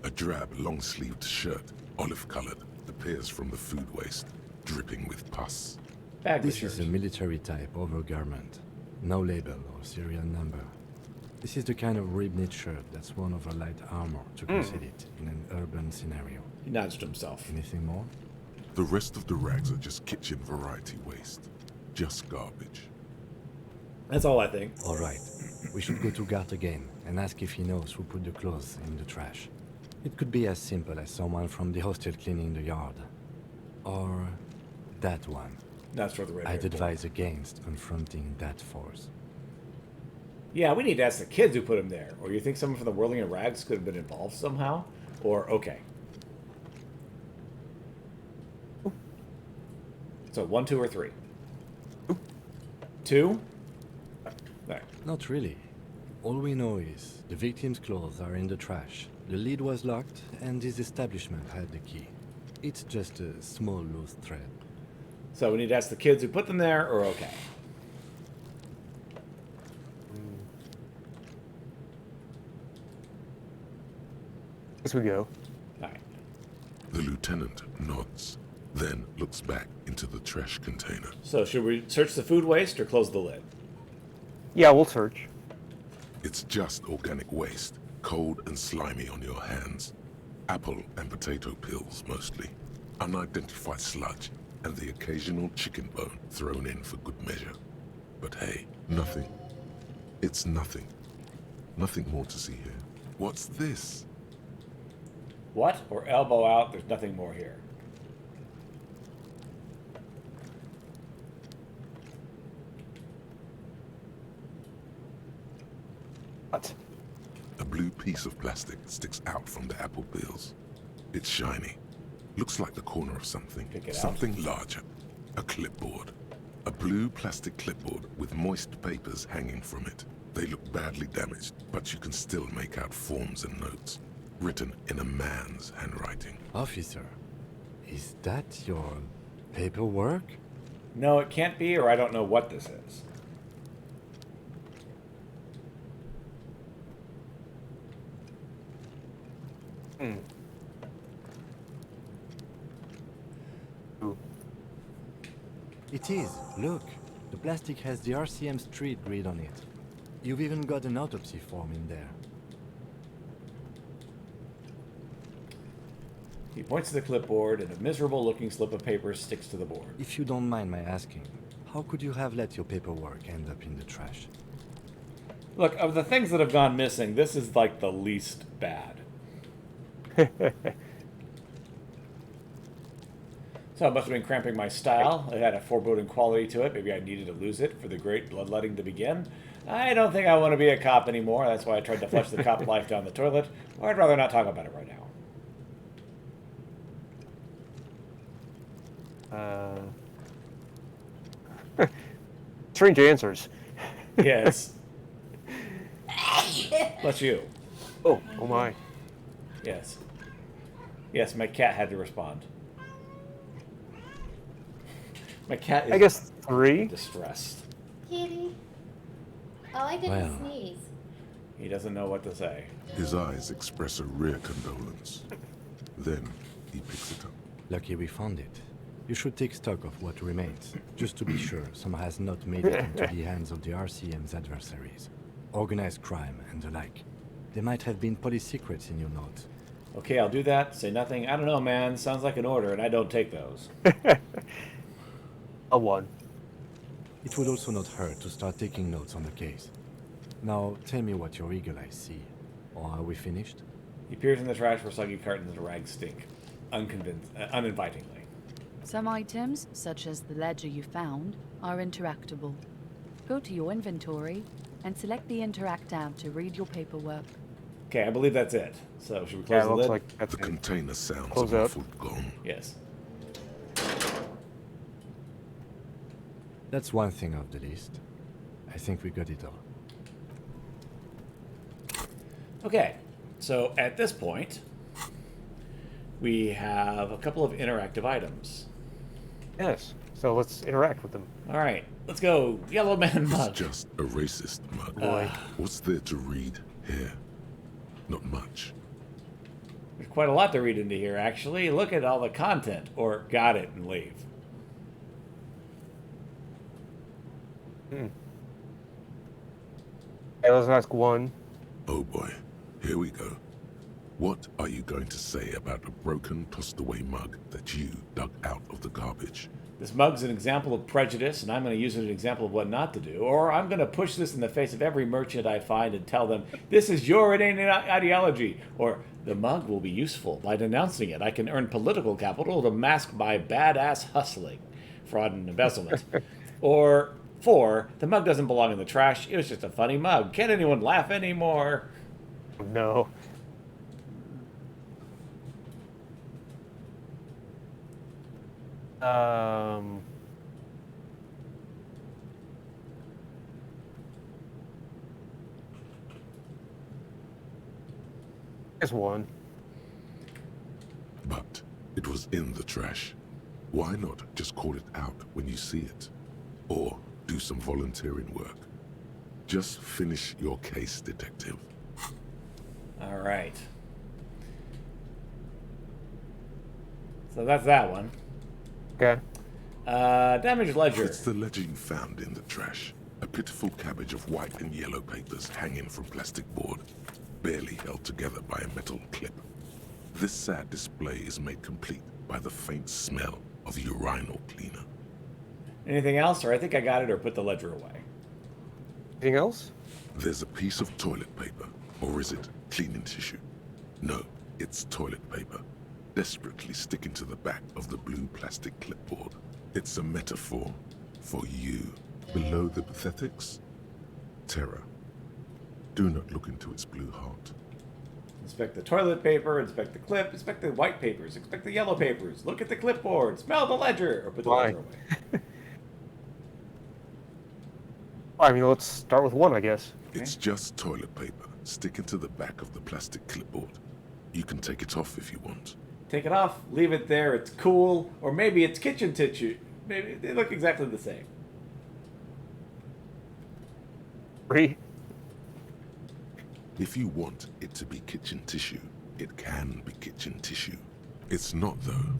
A drab, long-sleeved shirt, olive-colored, appears from the food waste, dripping with pus. Bag the This is shirt. a military type overgarment. No label or serial number. This is the kind of rib-knit shirt that's worn over light armor to conceal it in an urban scenario. He nods to himself. Anything more? The rest of the rags are just kitchen variety waste. Just garbage. That's all I think. All right. We should go to Gart again and ask if he knows who put the clothes in the trash. It could be as simple as someone from the hostel cleaning the yard. Or that one. Nods toward the red. I'd advise against confronting that force. Yeah, we need to ask the kids who put him there. Or you think someone from the Whirling of Rags could have been involved somehow? Or, okay. So, 1, 2, or 3? 2? There. Not really. All we know is the victim's clothes are in the trash. The lid was locked, and his establishment had the key. It's just a small loose thread. So we need to ask the kids who put them there, or okay? As we go. Alright. The lieutenant nods, then looks back into the trash container. So, should we search the food waste or close the lid? Yeah, we'll search. It's just organic waste, cold and slimy on your hands. Apple and potato peels, mostly. Unidentified sludge, and the occasional chicken bone thrown in for good measure. But hey, nothing. It's nothing. Nothing more to see here. What's this? What? Or elbow out, there's nothing more here. What? A blue piece of plastic sticks out from the apple peels. It's shiny. Looks like the corner of something. Pick it out. Something larger. A clipboard. A blue plastic clipboard with moist papers hanging from it. They look badly damaged, but you can still make out forms and notes, written in a man's handwriting. Officer, is that your paperwork? No, it can't be, or I don't know what this is. Hmm. Ooh. It is. Look, the plastic has the RCM street grid on it. You've even got an autopsy form in there. He points to the clipboard, and a miserable-looking slip of paper sticks to the board. If you don't mind my asking, how could you have let your paperwork end up in the trash? Look, of the things that have gone missing, this is like the least bad. So it must have been cramping my style. It had a foreboding quality to it. Maybe I needed to lose it for the great bloodletting to begin. I don't think I want to be a cop anymore. That's why I tried to flush the cop life down the toilet. Or I'd rather not talk about it right now. Strange answers. Yes. Bless you. Oh my. Yes. Yes, my cat had to respond. My cat is I guess 3. distressed. Kitty. All I did Well. was sneeze. He doesn't know what to say. His eyes express a rare condolence. Then he picks it up. Lucky we found it. You should take stock of what remains, just to be sure some has not made it into the hands of the RCM's adversaries. Organized crime and the like. There might have been police secrets in your notes. Okay, I'll do that. Say nothing. I don't know, man. Sounds like an order, and I don't take those. A 1. It would also not hurt to start taking notes on the case. Now, tell me what your eagle eyes see. Or are we finished? He peers in the trash where soggy cartons and rags stink. Uninvitingly. Some items, such as the ledger you found, are interactable. Go to your inventory and select the Interact tab to read your paperwork. Okay, I believe that's it. So, should we Yeah, close it the looks lid? like that's The it. container sounds Close a up. muffled gong. Yes. That's one thing off the list. I think we got it all. Okay, so at this point, we have a couple of interactive items. Yes. So let's interact with them. All right, let's go. Yellow Man It's mug. just a racist mug. Boy. What's there to read here? Not much. There's quite a lot to read into here, actually. Look at all the content. Or got it and leave. Okay, let's ask 1. Oh boy, here we go. What are you going to say about a broken, tossed-away mug that you dug out of the garbage? This mug's an example of prejudice, and I'm going to use it as an example of what not to do. Or I'm going to push this in the face of every merchant I find and tell them, this is your inane ideology. Or the mug will be useful. By denouncing it, I can earn political capital to mask my badass hustling, fraud, and embezzlement. Or 4, the mug doesn't belong in the trash. It was just a funny mug. Can't anyone laugh anymore? No. Guess 1. But it was in the trash. Why not just call it out when you see it? Or do some volunteering work? Just finish your case, detective. All right. So that's that one. Okay. Damaged ledger. It's the ledger you found in the trash. A pitiful cabbage of white and yellow papers hanging from plastic board, barely held together by a metal clip. This sad display is made complete by the faint smell of urinal cleaner. Anything else? Or I think I got it, or put the ledger away. Anything else? There's a piece of toilet paper, or is it cleaning tissue? No, it's toilet paper, desperately sticking to the back of the blue plastic clipboard. It's a metaphor for you. Below the pathetics, terror. Do not look into its blue heart. Inspect the toilet paper, inspect the clip, inspect the white papers, inspect the yellow papers, look at the clipboard, smell the ledger, or put the ledger away. I mean, let's start with one, I guess. It's just toilet paper sticking to the back of the plastic clipboard. You can take it off if you want. Take it off, leave it there, it's cool, or maybe it's kitchen tissue. Maybe they look exactly the same. 3. If you want it to be kitchen tissue, it can be kitchen tissue. It's not, though.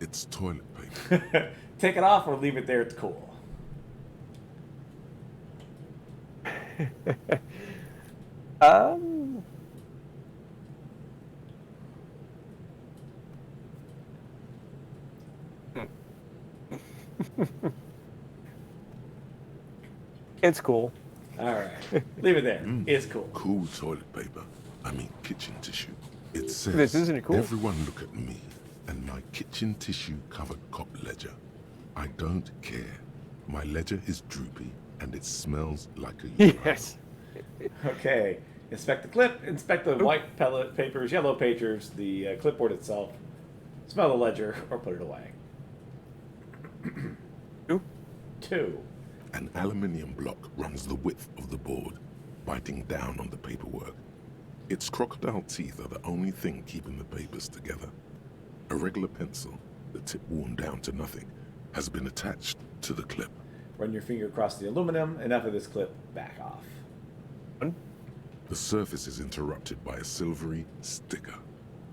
It's toilet paper. Take it off or leave it there, it's cool. It's cool. Alright. Leave it there. It's cool. Cool toilet paper. I mean kitchen tissue. It says, This isn't cool. everyone look at me and my kitchen tissue covered cop ledger. I don't care. My ledger is droopy and it smells like a urinal. Yes. Okay. Inspect the clip, inspect the white pellet papers, yellow papers, the clipboard itself, smell the ledger, or put it away. 2. An aluminium block runs the width of the board, biting down on the paperwork. Its crocodile teeth are the only thing keeping the papers together. A regular pencil, the tip worn down to nothing, has been attached to the clip. Run your finger across the aluminum, enough of this clip, back off. The surface is interrupted by a silvery sticker.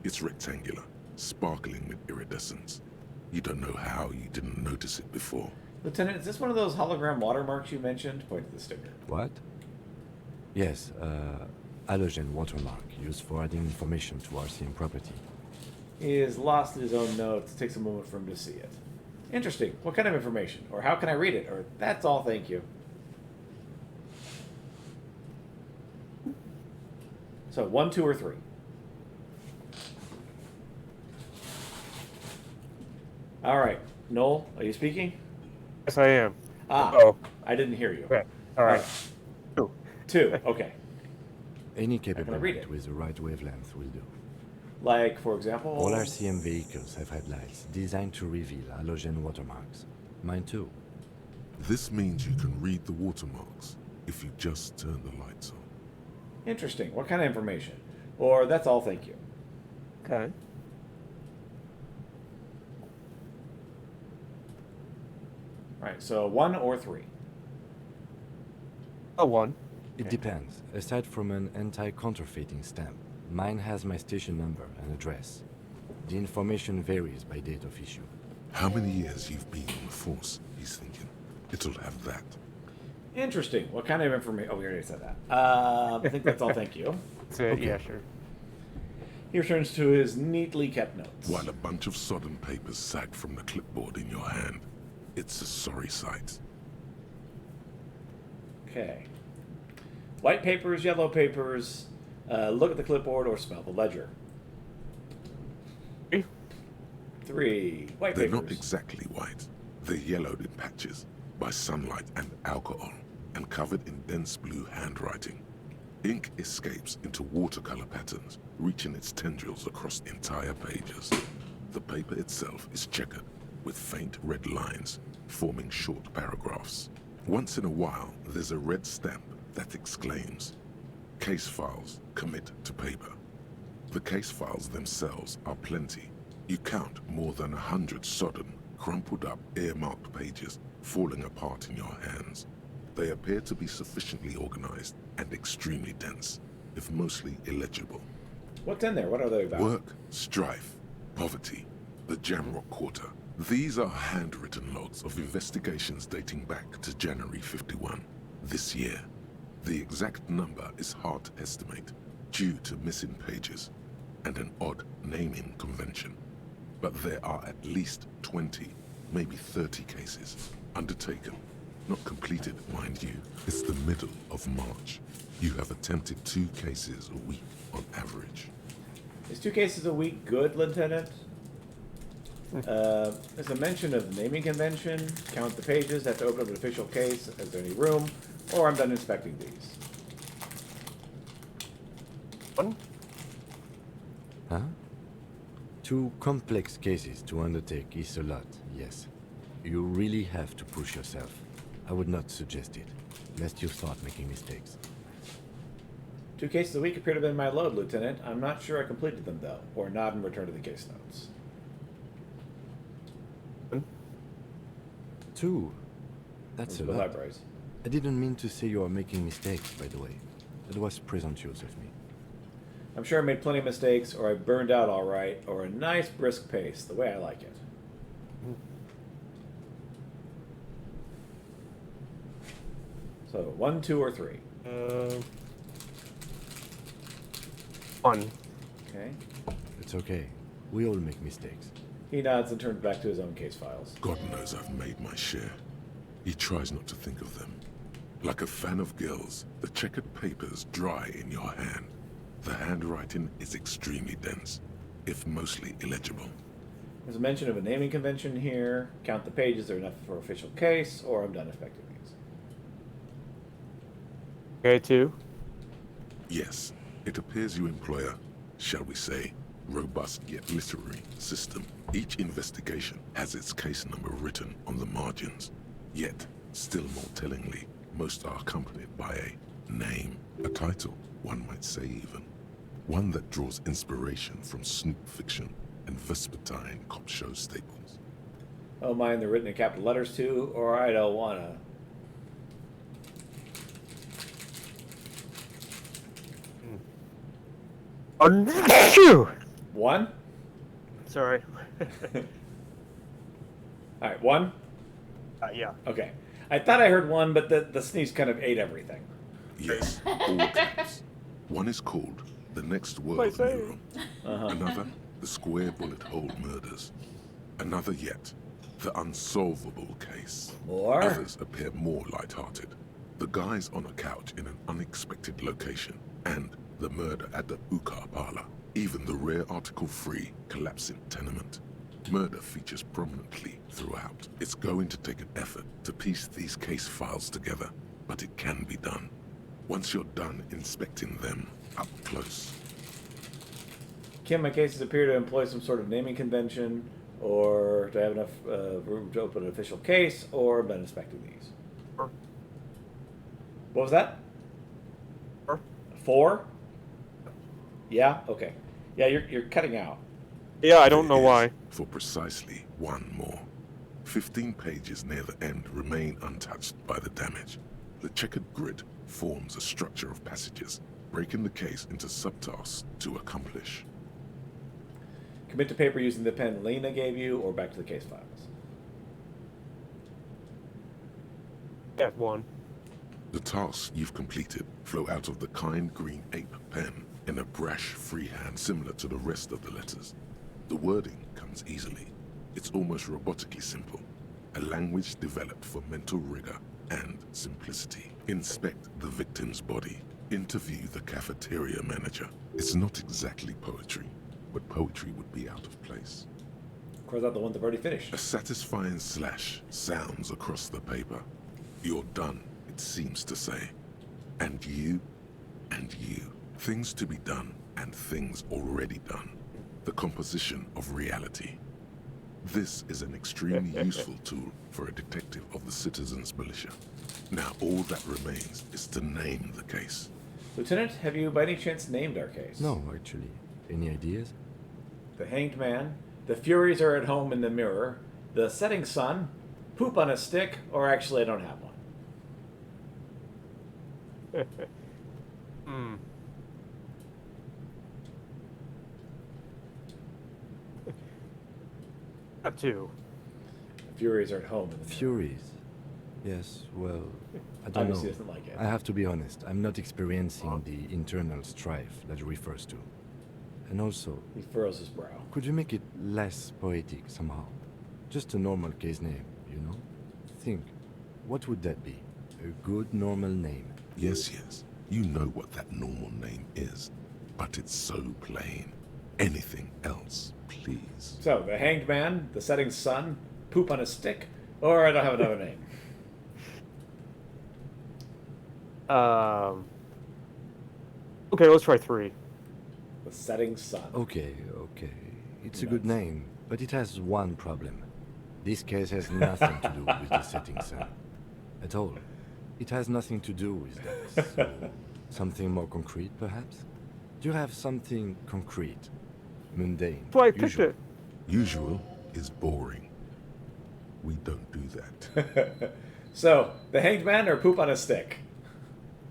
It's rectangular, sparkling with iridescence. You don't know how you didn't notice it before. Lieutenant, is this one of those hologram watermarks you mentioned? Point to the sticker. What? Yes, halogen watermark used for adding information to RCM property. He is lost in his own notes. It takes a moment for him to see it. Interesting. What kind of information? Or how can I read it? Or that's all, thank you. So 1, 2, or 3. All right. Noel, are you speaking? Yes, I am. Oh, I didn't hear you. Okay. All right. 2. 2. Okay. Any read capability it? with the right wavelength will do. Like, for example. All RCM vehicles have headlights designed to reveal halogen watermarks. Mine too. This means you can read the watermarks if you just turn the lights on. Interesting. What kind of information? Or that's all, thank you. Okay. All right. So 1 or 3. A 1. It depends. Aside from an anti-counterfeiting stamp, mine has my station number and address. The information varies by date of issue. How many years you've been in the Force, he's thinking. It'll have that. Interesting. What kind of information? Oh, we already said that. I think that's all, thank you. That's it. Yeah, sure. He returns to his neatly kept notes. While a bunch of sodden papers sag from the clipboard in your hand. It's a sorry sight. Okay. White papers, yellow papers, look at the clipboard or smell the ledger. 3. White They're papers. not exactly white. They're yellowed in patches by sunlight and alcohol and covered in dense blue handwriting. Ink escapes into watercolor patterns, reaching its tendrils across entire pages. The paper itself is checkered with faint red lines, forming short paragraphs. Once in a while, there's a red stamp that exclaims, "Case files commit to paper." The case files themselves are plenty. You count more than 100 sodden, crumpled up, earmarked pages falling apart in your hands. They appear to be sufficiently organized and extremely dense, if mostly illegible. What's in there? What are they about? Work, strife, poverty, the Jamrock Quarter. These are handwritten logs of investigations dating back to January 51, this year. The exact number is hard to estimate due to missing pages and an odd naming convention. But there are at least 20, maybe 30 cases undertaken. Not completed, mind you. It's the middle of March. You have attempted 2 cases a week on average. Is 2 cases a week good, Lieutenant? There's a mention of the naming convention. Count the pages. Have to open up an official case. Is there any room? Or I'm done inspecting these. 1. Huh? 2 complex cases to undertake is a lot, yes. You really have to push yourself. I would not suggest it, lest you start making mistakes. 2 cases a week appear to have been my load, Lieutenant. I'm not sure I completed them, though, or not in return to the case notes. 2? That's a The lot. libraries. I didn't mean to say you are making mistakes, by the way. That was presumptuous of me. I'm sure I made plenty of mistakes, or I burned out all right, or a nice brisk pace, the way I like it. So, 1, 2, or 3? 1. Okay. It's okay. We all make mistakes. He nods and turns back to his own case files. God knows I've made my share. He tries not to think of them. Like a fan of girls, the checkered papers dry in your hand. The handwriting is extremely dense, if mostly illegible. There's a mention of a naming convention here. Count the pages, they're enough for official case, or I'm done inspecting these. Okay, 2. Yes, it appears you employ a, shall we say, robust yet literary system. Each investigation has its case number written on the margins. Yet, still more tellingly, most are accompanied by a name, a title, one might say even. One that draws inspiration from snoop fiction and vespertine cop show staples. Oh, mine, they're written in capital letters too, or I don't wanna. Phew! 1? Sorry. Alright, 1? Yeah. Okay. I thought I heard 1, but the sneeze kind of ate everything. Yes, all caps. One is called The Next World Neuron. Another, The Square Bullet Hole Murders. Another yet, The Unsolvable Case. More? Others appear more light-hearted. The guys on a couch in an unexpected location, and the murder at the Ukar Parlor. Even the rare article-free collapsing tenement. Murder features prominently throughout. It's going to take an effort to piece these case files together, but it can be done. Once you're done inspecting them up close. Kim, my cases appear to employ some sort of naming convention, or to have enough room to open an official case, or I'm done inspecting these. Four. What was that? 4. 4? Yeah? Okay. Yeah, you're cutting out. Yeah, I don't know There why. is, for precisely one more. 15 pages near the end remain untouched by the damage. The checkered grid forms a structure of passages, breaking the case into subtasks to accomplish. Commit to paper using the pen Lena gave you, or back to the case files. Yeah, 1. The tasks you've completed flow out of the kind green ape pen in a brash freehand similar to the rest of the letters. The wording comes easily. It's almost robotically simple. A language developed for mental rigor and simplicity. Inspect the victim's body. Interview the cafeteria manager. It's not exactly poetry, but poetry would be out of place. Cross out the ones I've already finished. A satisfying slash sounds across the paper. You're done, it seems to say. And you, and you. Things to be done, and things already done. The composition of reality. This is an extremely useful tool for a detective of the Citizens Militia. Now all that remains is to name the case. Lieutenant, have you by any chance named our case? No, actually. Any ideas? The Hanged Man, The Furies Are at Home in the Mirror, The Setting Sun, Poop on a Stick, or actually I don't have one. Hmm. Got two. The Furies are at home. In the Furies. Yes, well, I don't Obviously know. doesn't like it. I have to be honest, I'm not experiencing the internal strife that it refers to. And also, He furrows his brow. could you make it less poetic somehow? Just a normal case name, you know? Think, what would that be? A good normal name. Yes, yes. You know what that normal name is. But it's so plain. Anything else, please. So, the Hanged Man, the Setting Sun, Poop on a Stick, or I don't have another name. Okay, let's try 3. The Setting Sun. Okay. It's a good name, but it has one problem. This case has nothing to do with the setting sun. At all. It has nothing to do with that. So, something more concrete, perhaps? Do you have something concrete? Mundane? That's why I picked usual? it. Usual is boring. We don't do that. So, the Hanged Man or Poop on a Stick?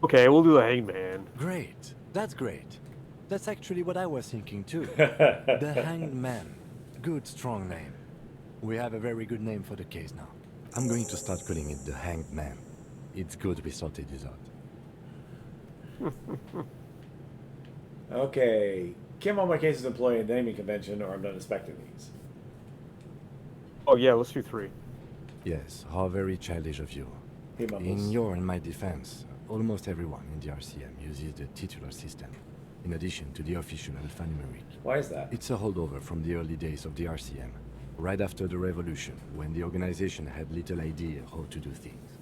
Okay, we'll do the Hangman. Great. That's great. That's actually what I was thinking too. The Hanged Man. Good, strong name. We have a very good name for the case now. I'm going to start calling it the Hanged Man. It's good we sorted this out. Okay. Kim on my case is employee in the naming convention, or I'm not inspecting these. Oh yeah, let's do 3. Yes, how very childish of you. He mumbles. In your and my defense, almost everyone in the RCM uses the titular system, in addition to the official alphanumeric. Why is that? It's a holdover from the early days of the RCM, right after the revolution, when the organization had little idea how to do things.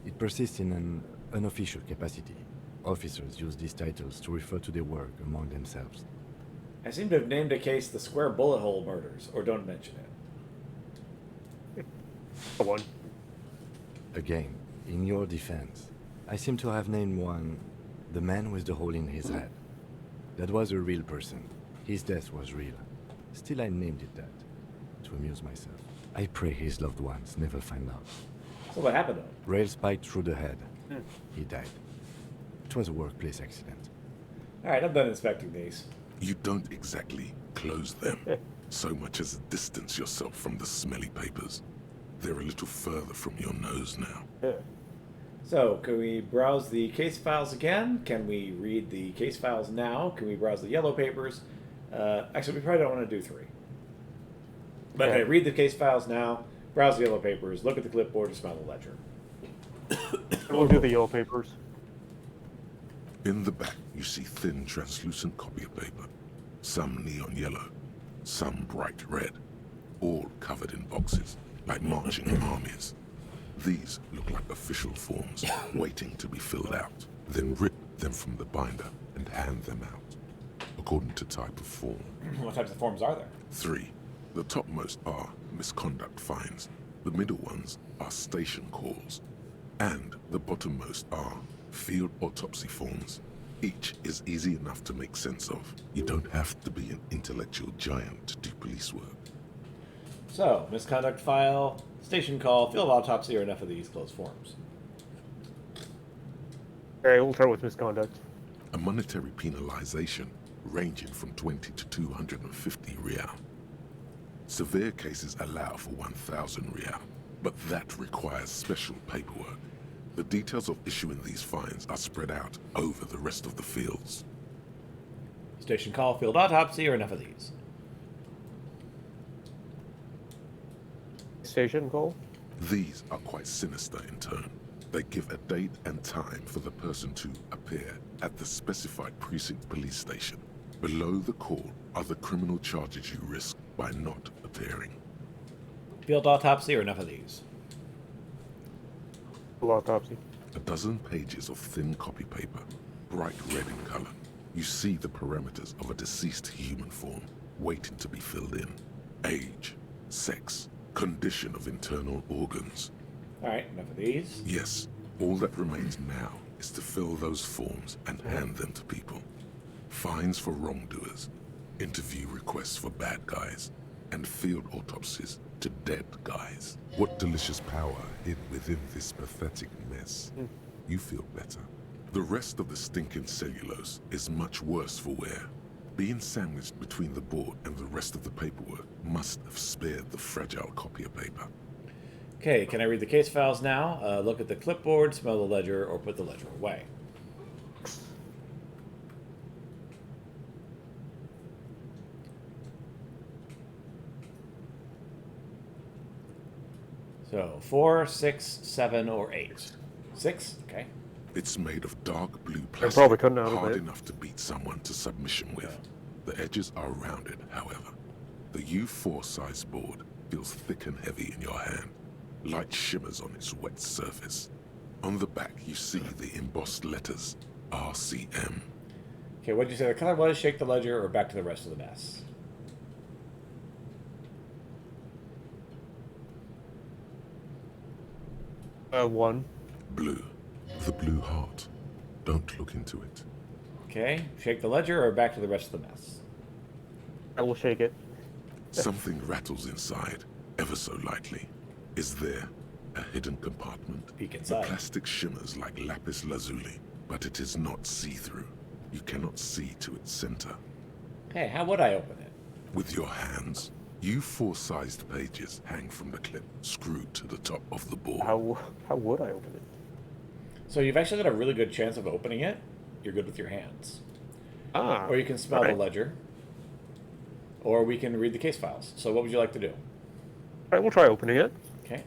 It persists in an unofficial capacity. Officers use these titles to refer to their work among themselves. I seem to have named a case the Square Bullet Hole Murders, or don't mention it. A 1. Again, in your defense, I seem to have named one the man with the hole in his head. That was a real person. His death was real. Still, I named it that, to amuse myself. I pray his loved ones never find out. So what happened to him? Rail spiked through the head. He died. It was a workplace accident. Alright, I'm done inspecting these. You don't exactly close them, so much as distance yourself from the smelly papers. They're a little further from your nose now. Yeah. So, can we browse the case files again? Can we read the case files now? Can we browse the yellow papers? Actually, we probably don't want to do 3. But Okay. hey, read the case files now, browse the yellow papers, look at the clipboard, and smell the ledger. We'll do the yellow papers. In the back, you see thin, translucent copy of paper. Some neon yellow, some bright red, all covered in boxes, like marching armies. These look like official forms, waiting to be filled out. Then rip them from the binder and hand them out, according to type of form. What types of forms are there? 3. The topmost are misconduct fines. The middle ones are station calls. And the bottommost are field autopsy forms. Each is easy enough to make sense of. You don't have to be an intellectual giant to do police work. So, misconduct file, station call, field autopsy, or enough of these closed forms. Alright, we'll start with misconduct. A monetary penalization ranging from 20 to 250 real. Severe cases allow for 1,000 real, but that requires special paperwork. The details of issuing these fines are spread out over the rest of the fields. Station call, field autopsy, or enough of these. Station call? These are quite sinister in turn. They give a date and time for the person to appear at the specified precinct police station. Below the call are the criminal charges you risk by not appearing. Field autopsy, or enough of these. Autopsy. A dozen pages of thin copy paper, bright red in color. You see the parameters of a deceased human form, waiting to be filled in. Age, sex, condition of internal organs. Alright, enough of these. Yes, all that remains now is to fill those forms and hand them to people. Fines for wrongdoers, interview requests for bad guys, and field autopsies to dead guys. What delicious power hid within this pathetic mess. You feel better. The rest of the stinking cellulose is much worse for wear. Being sandwiched between the board and the rest of the paperwork must have spared the fragile copy of paper. Okay, can I read the case files now? Look at the clipboard, smell the ledger, or put the ledger away. So 4, 6, 7, or 8. 6? Okay. It's made of dark blue probably plastic, cutting out a hard bit. enough to beat someone to submission with. The edges are rounded, however. The U4 size board feels thick and heavy in your hand. Light shimmers on its wet surface. On the back, you see the embossed letters, RCM. Okay, what did you say the color was? Shake the ledger, or back to the rest of the mess? One. Blue. The blue heart. Don't look into it. Okay, shake the ledger, or back to the rest of the mess? I will shake it. Something rattles inside, ever so lightly. Is there a hidden compartment? Peek The inside. plastic shimmers like lapis lazuli, but it is not see-through. You cannot see to its center. Okay, how would I open it? With your hands, U4-sized pages hang from the clip, screwed to the top of the board. How would I open it? So you've actually got a really good chance of opening it. You're good with your hands. Ah. Or you can smell the ledger. Or we can read the case files. So what would you like to do? Alright, we'll try opening it. Okay.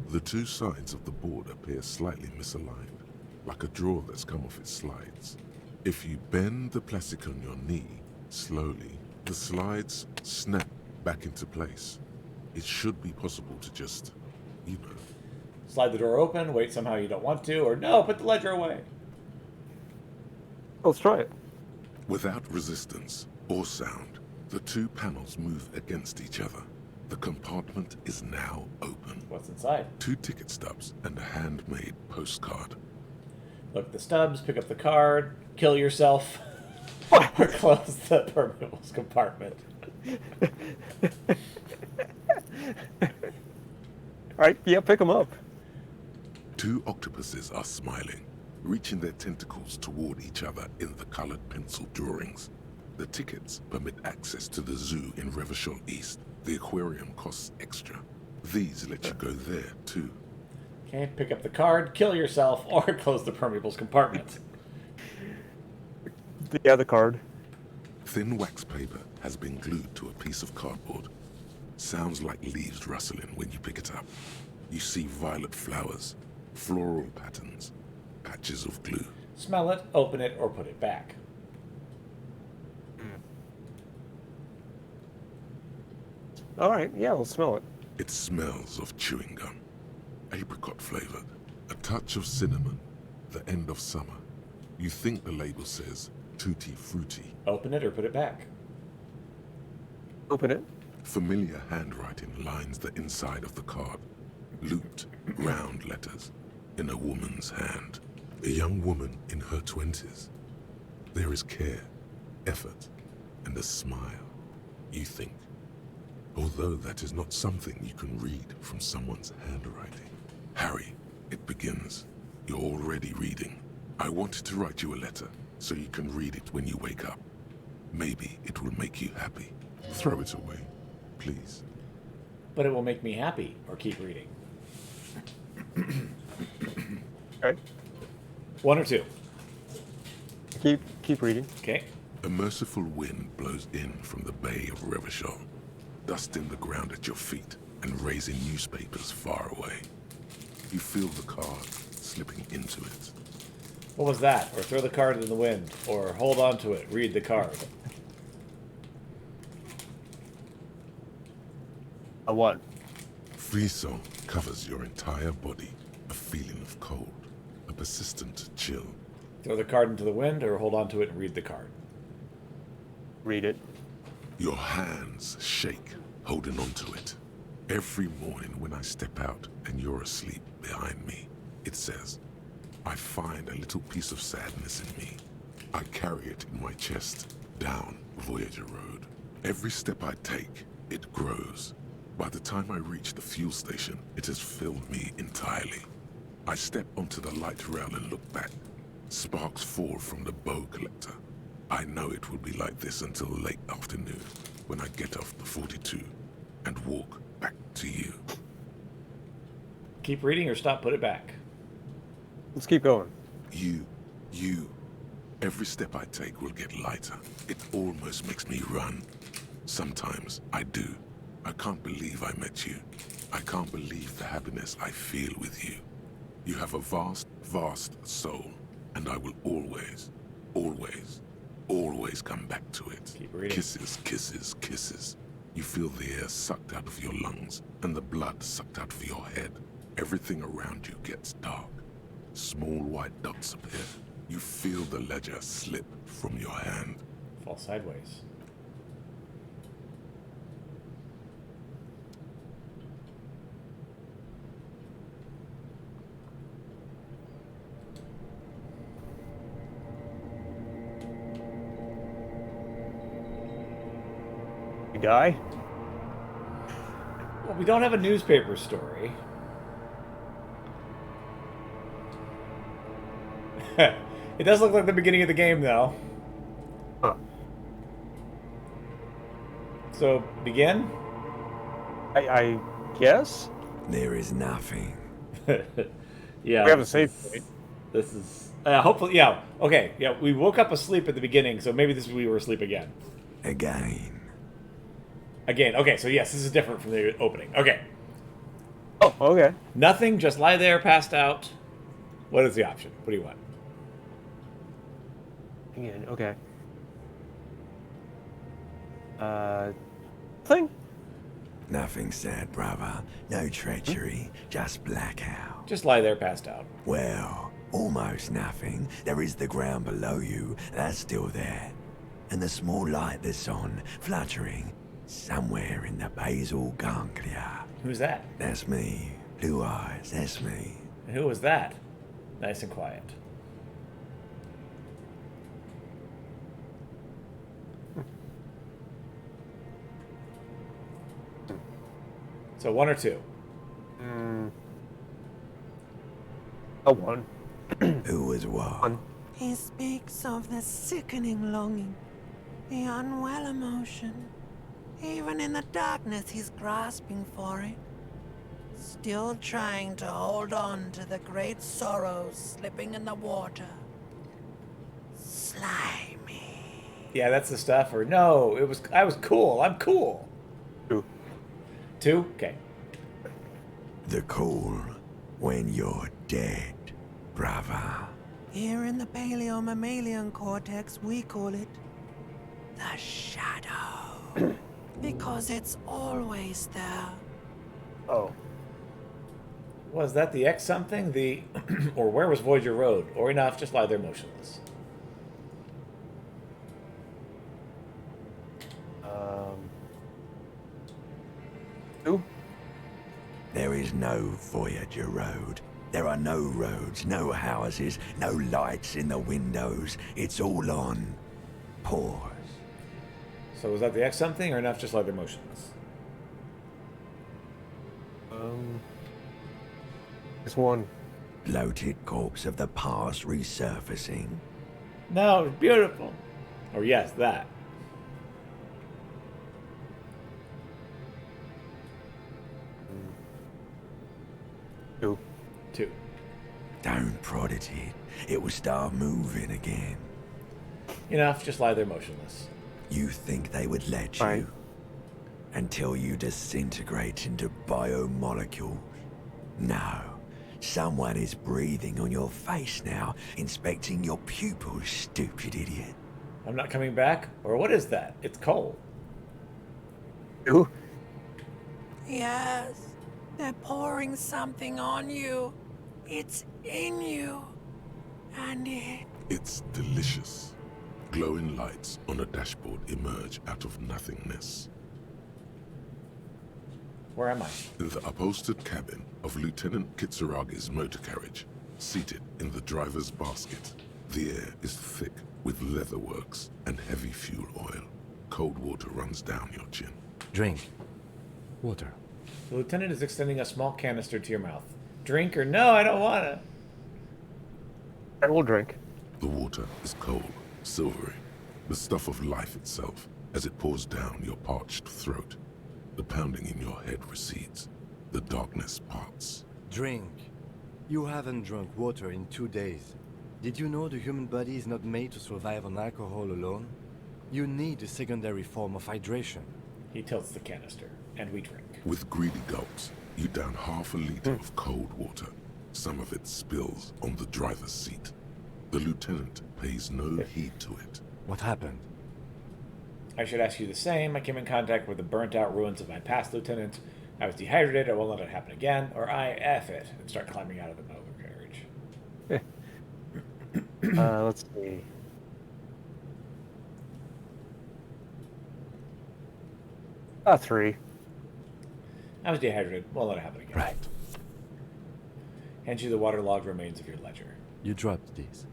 The two sides of the board appear slightly misaligned, like a drawer that's come off its slides. If you bend the plastic on your knee, slowly, the slides snap back into place. It should be possible to just, you know. Slide the door open, wait somehow you don't want to, or no, put the ledger away. Let's try it. Without resistance or sound, the two panels move against each other. The compartment is now open. What's inside? 2 ticket stubs and a handmade postcard. Look at the stubs, pick up the card, kill yourself, or close the permeables compartment. Alright, yeah, pick them up. 2 octopuses are smiling, reaching their tentacles toward each other in the colored pencil drawings. The tickets permit access to the zoo in Revachol East. The aquarium costs extra. These let you go there, too. Okay, pick up the card, kill yourself, or close the permeables compartment. Yeah, the card. Thin wax paper has been glued to a piece of cardboard. Sounds like leaves rustling when you pick it up. You see violet flowers, floral patterns, patches of glue. Smell it, open it, or put it back. Alright, yeah, we'll smell it. It smells of chewing gum. Apricot flavored. A touch of cinnamon. The end of summer. You think the label says tutti frutti. Open it or put it back. Open it. Familiar handwriting lines the inside of the card. Looped, round letters. In a woman's hand. A young woman in her 20s. There is care, effort, and a smile. You think. Although that is not something you can read from someone's handwriting. Harry, it begins. You're already reading. I wanted to write you a letter, so you can read it when you wake up. Maybe it will make you happy. Throw it away, please. But it will make me happy, or keep reading. Okay. 1 or 2? Keep reading. Okay. A merciful wind blows in from the Bay of Revachol, dusting the ground at your feet and raising newspapers far away. You feel the card slipping into it. What was that? Or throw the card in the wind. Or hold on to it, read the card. A what? Frisson covers your entire body, a feeling of cold, a persistent chill. Throw the card into the wind, or hold on to it and read the card. Read it. Your hands shake, holding onto it. Every morning when I step out and you're asleep behind me, it says, I find a little piece of sadness in me. I carry it in my chest, down Voyager Road. Every step I take, it grows. By the time I reach the fuel station, it has filled me entirely. I step onto the light rail and look back. Sparks fall from the bow collector. I know it will be like this until late afternoon, when I get off the 42 and walk back to you. Keep reading or stop, put it back. Let's keep going. You. Every step I take will get lighter. It almost makes me run. Sometimes I do. I can't believe I met you. I can't believe the happiness I feel with you. You have a vast, vast soul, and I will always, always, always come back to it. Keep reading. Kisses, kisses, kisses. You feel the air sucked out of your lungs, and the blood sucked out of your head. Everything around you gets dark. Small white dots appear. You feel the ledger slip from your hand. Fall sideways. You die? Well, we don't have a newspaper story. It does look like the beginning of the game, though. Huh. So, begin? I guess? There is nothing. Yeah. We have a save point. This is... hopefully, yeah. Okay, yeah, we woke up asleep at the beginning, so maybe we were asleep again. Again. Again, okay, so yes, this is different from the opening. Okay. Oh, okay. Nothing, just lie there, passed out. What is the option? What do you want? Again, okay. Thing? Nothing sad, brother. No treachery, just blackout. Just lie there, passed out. Well, almost nothing. There is the ground below you, that's still there. And the small light that's on, fluttering, somewhere in the basal ganglia. Who's that? That's me. Blue eyes, that's me. And who was that? Nice and quiet. So 1 or 2? A 1. Who was what? 1. He speaks of the sickening longing, the unwell emotion. Even in the darkness, he's grasping for it. Still trying to hold on to the great sorrows slipping in the water. Slimy. Yeah, that's the stuff. Or no, I was cool. I'm cool. 2. 2? Okay. The cool when you're dead, brother. Here in the paleo-mammalian cortex, we call it the shadow. Because it's always there. Oh. Was that the X something? The or where was Voyager Road? Or enough, just lie there motionless. Who? There is no Voyager Road. There are no roads, no houses, no lights in the windows. It's all on pause. So was that the X something or enough, just lie there motionless? It's 1. Bloated corpse of the past resurfacing. No, beautiful. Or yes, that. 2. 2. Don't prod at it. It will start moving again. Enough, just lie there motionless. You think they would let you? Fine. Until you disintegrate into biomolecules? No. Someone is breathing on your face now, inspecting your pupils, stupid idiot. I'm not coming back? Or what is that? It's cold. 2. Yes, they're pouring something on you. It's in you. And It's delicious. Glowing lights on a dashboard emerge out of nothingness. Where am I? In the upholstered cabin of Lieutenant Kitsuragi's motor carriage, seated in the driver's basket. The air is thick with leatherworks and heavy fuel oil. Cold water runs down your chin. Drink. Water. The lieutenant is extending a small canister to your mouth. Drink or no, I don't want to. I will drink. The water is cold, silvery. The stuff of life itself, as it pours down your parched throat. The pounding in your head recedes. The darkness parts. Drink. You haven't drunk water in 2 days. Did you know the human body is not made to survive on alcohol alone? You need a secondary form of hydration. He tilts the canister, and we drink. With greedy gulps, you down half a liter of cold water. Some of it spills on the driver's seat. The lieutenant pays no heed to it. What happened? I should ask you the same. I came in contact with the burnt-out ruins of my past lieutenant. I was dehydrated. I won't let it happen again, or I F it and start climbing out of the motor carriage. Let's see. A 3. I was dehydrated. Won't let it happen again. Right. Hand you the waterlogged remains of your ledger. You dropped these.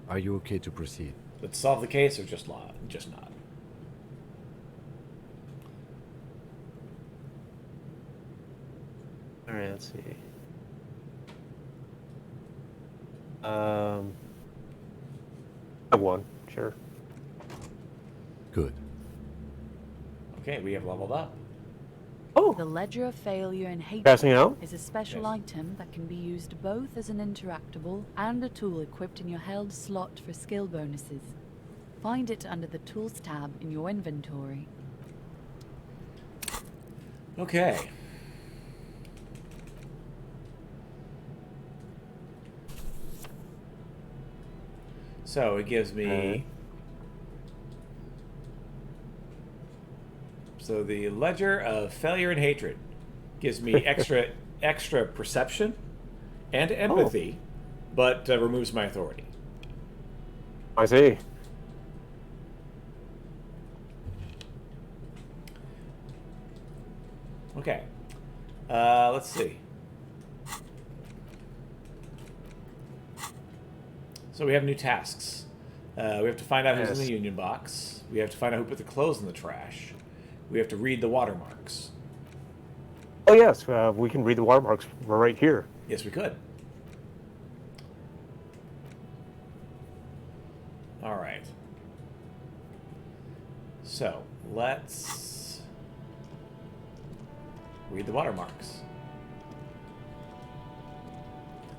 Are you okay to proceed? Let's solve the case, or just not. All right, let's see. A 1, sure. Good. Okay, we have leveled up. Oh, The Ledger of Failure and Hatred passing out? is a special Yes. item that can be used both as an interactable and a tool equipped in your held slot for skill bonuses. Find it under the Tools tab in your inventory. Okay. So it gives me... So the Ledger of Failure and Hatred gives me extra perception and empathy, but removes my authority. I see. Okay. Let's see. So we have new tasks. We have to find out who's in the union box. We have to find out who put the clothes in the trash. We have to read the watermarks. Oh yes, we can read the watermarks right here. Yes, we could. All right. So let's read the watermarks.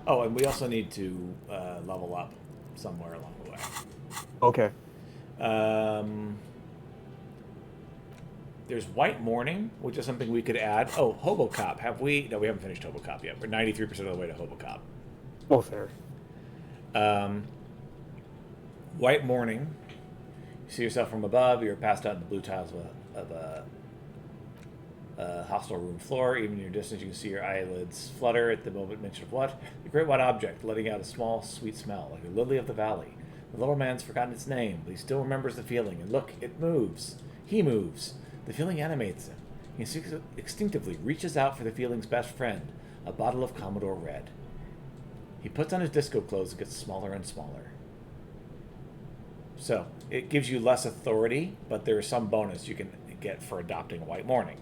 Oh, and we also need to level up somewhere along the way. Okay. There's White Morning, which is something we could add. Oh, Hobocop. Have we? No, we haven't finished Hobocop yet. We're 93% of the way to Hobocop. Both there. White Morning. You see yourself from above. You're passed out in the blue tiles of a hostel room floor. Even in your distance, you can see your eyelids flutter at the moment mention of what? The great white object, letting out a small, sweet smell, like a lily of the valley. The little man's forgotten its name, but he still remembers the feeling. And look, it moves. He moves. The feeling animates him. He instinctively reaches out for the feeling's best friend, a bottle of Commodore Red. He puts on his disco clothes and gets smaller and smaller. So, it gives you less authority, but there is some bonus you can get for adopting a White Morning.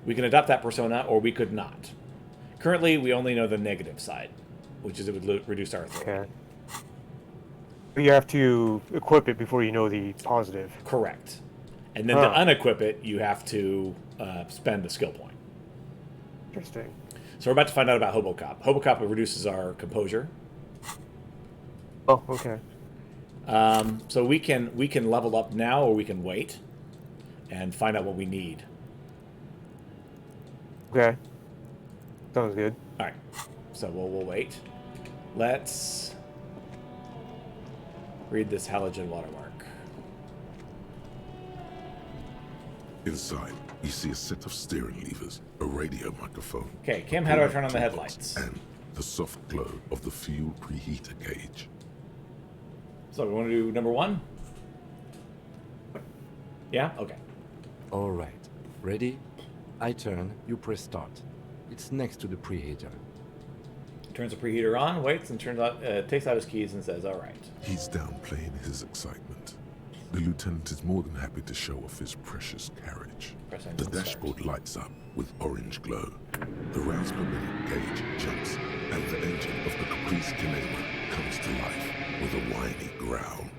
We can adopt that persona, or we could not. Currently, we only know the negative side, which is it would reduce our authority. Okay. But you have to equip it before you know the positive. Correct. And then to unequip it, you have to spend a skill point. Interesting. So we're about to find out about Hobocop. Hobocop reduces our composure. Oh, okay. So we can level up now, or we can wait and find out what we need. Okay. Sounds good. All right. So we'll wait. Let's read this halogen watermark. Inside, you see a set of steering levers, a radio microphone. Okay, Kim, how do I turn on the headlights? And the soft glow of the fuel preheater gauge. So we want to do number 1? Yeah? Okay. All right. Ready? I turn, you press start. It's next to the preheater. Turns the preheater on, waits, and takes out his keys and says, all right. He's downplaying his excitement. The lieutenant is more than happy to show off his precious carriage. The dashboard lights up with orange glow. The rounds per minute gauge jumps, and the engine of the Caprice Kinema comes to life with a whiny growl.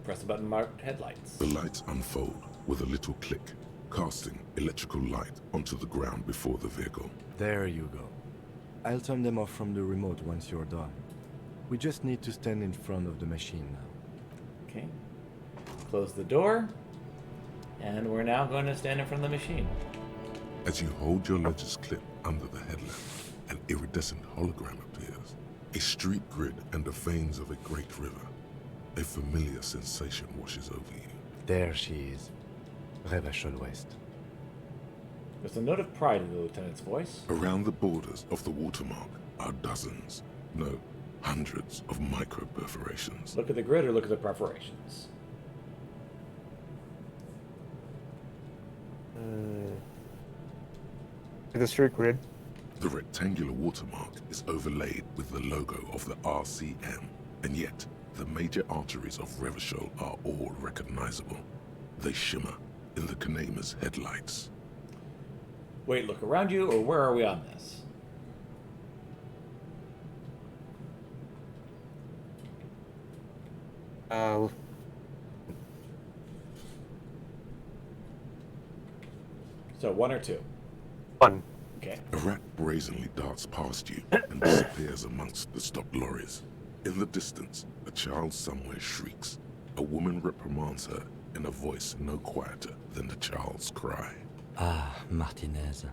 Press the button marked headlights. The lights unfold with a little click, casting electrical light onto the ground before the vehicle. There you go. I'll turn them off from the remote once you're done. We just need to stand in front of the machine now. Okay. Close the door. And we're now going to stand in front of the machine. As you hold your ledger's clip under the headlamp, an iridescent hologram appears. A street grid and the veins of a great river. A familiar sensation washes over you. There she is. Revachol West. There's a note of pride in the lieutenant's voice. Around the borders of the watermark are dozens, no, hundreds of micro perforations. Look at the grid or look at the perforations. The street grid. The rectangular watermark is overlaid with the logo of the RCM, and yet the major arteries of Revachol are all recognizable. They shimmer in the Kanema's headlights. Wait, look around you, or where are we on this? So, 1 or 2? 1. Okay. A rat brazenly darts past you and disappears amongst the stopped lorries. In the distance, a child somewhere shrieks. A woman reprimands her in a voice no quieter than the child's cry. Ah, Martinez.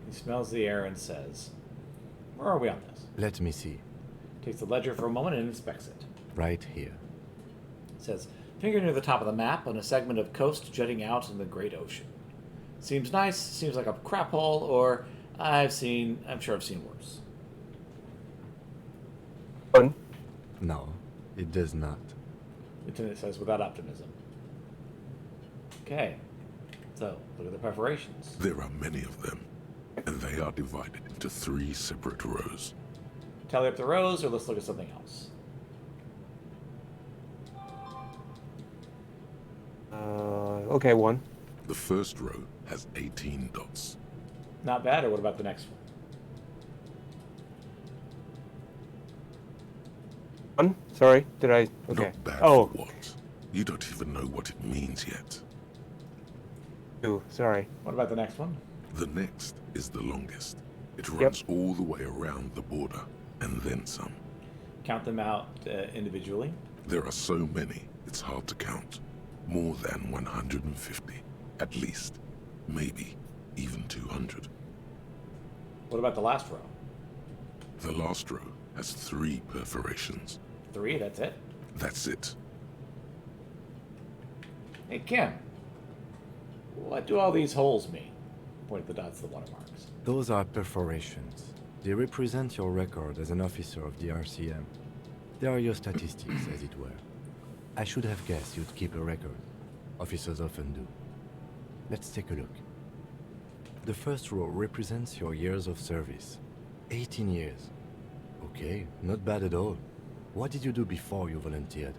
He smells the air and says, where are we on this? Let me see. Takes the ledger for a moment and inspects it. Right here. Says, finger near the top of the map on a segment of coast jutting out in the great ocean. Seems nice, seems like a crap hole, or I'm sure I've seen worse. 1. No, it does not. Lieutenant says without optimism. Okay. So, look at the perforations. There are many of them, and they are divided into 3 separate rows. Tally up the rows, or let's look at something else. Okay, 1. The first row has 18 dots. Not bad, or what about the next one? 1? Sorry, did I? Okay. Not bad Oh, for what? You don't even know what it means yet. 2. Sorry. What about the next one? The next is the longest. It runs all the way around the border, and then some. Count them out individually. There are so many, it's hard to count. More than 150, at least. Maybe even 200. What about the last row? The last row has 3 perforations. 3, that's it? That's it. Hey, Kim. What do all these holes mean? Point the dots to the watermarks. Those are perforations. They represent your record as an officer of the RCM. They are your statistics, as it were. I should have guessed you'd keep a record. Officers often do. Let's take a look. The first row represents your years of service. 18 years. Okay, not bad at all. What did you do before you volunteered?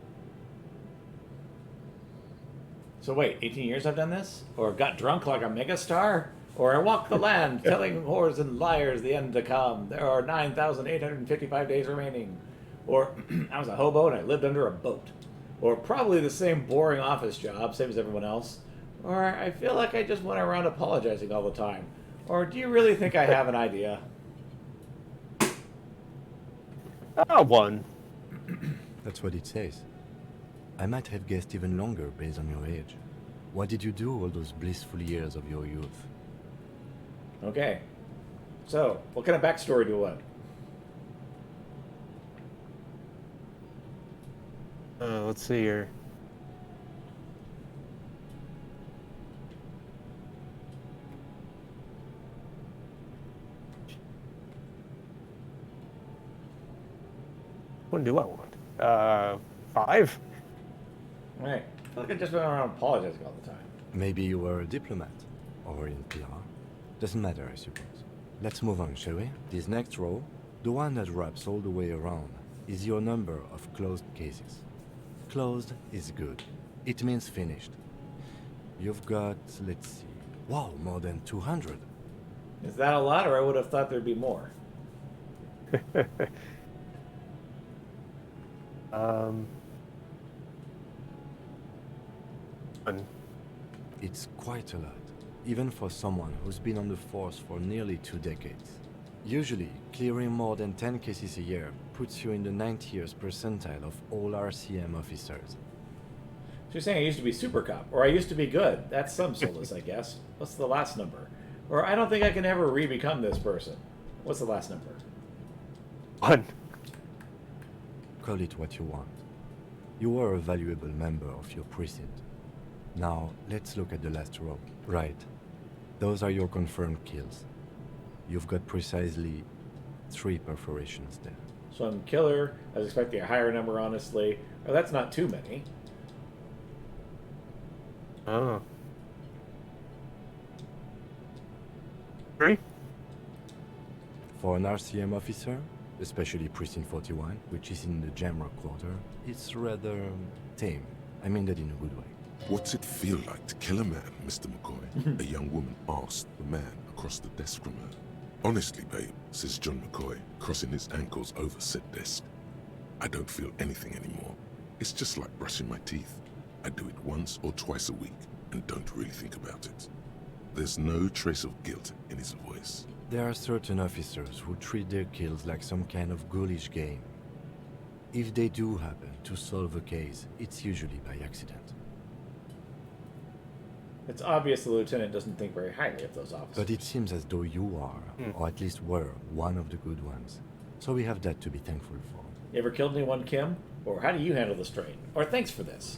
So wait, 18 years I've done this? Or got drunk like a megastar? Or I walked the land, telling whores and liars the end to come. There are 9,855 days remaining. Or I was a hobo and I lived under a boat. Or probably the same boring office job, same as everyone else. Or I feel like I just went around apologizing all the time. Or do you really think I have an idea? 1. That's what it says. I might have guessed even longer based on your age. What did you do all those blissful years of your youth? Okay. So, what kind of backstory do I? Let's see here. What do I want? 5? Right. I feel like I just went around apologizing all the time. Maybe you were a diplomat, or in PR. Doesn't matter, I suppose. Let's move on, shall we? This next row, the one that wraps all the way around, is your number of closed cases. Closed is good. It means finished. You've got, let's see, wow, more than 200. Is that a lot, or I would have thought there'd be more? One. It's quite a lot, even for someone who's been on the force for nearly 2 decades. Usually, clearing more than 10 cases a year puts you in the 90th percentile of all RCM officers. So you're saying I used to be super cop, or I used to be good. That's some solace, I guess. What's the last number? Or I don't think I can ever re-become this person. What's the last number? 1. Call it what you want. You are a valuable member of your precinct. Now, let's look at the last row. Right. Those are your confirmed kills. You've got precisely 3 perforations there. So I'm killer. I was expecting a higher number, honestly. Oh, that's not too many. Oh. 3? For an RCM officer, especially Precinct 41, which is in the Jamrock quarter, it's rather tame. I mean that in a good way. What's it feel like to kill a man, Mr. McCoy? A young woman asked the man across the desk from her. Honestly, babe, says John McCoy, crossing his ankles over said desk. I don't feel anything anymore. It's just like brushing my teeth. I do it once or twice a week and don't really think about it. There's no trace of guilt in his voice. There are certain officers who treat their kills like some kind of ghoulish game. If they do happen to solve a case, it's usually by accident. It's obvious the lieutenant doesn't think very highly of those officers. But it seems as though you are, or at least were, one of the good ones. So we have that to be thankful for. You ever killed anyone, Kim? Or how do you handle the strain? Or thanks for this.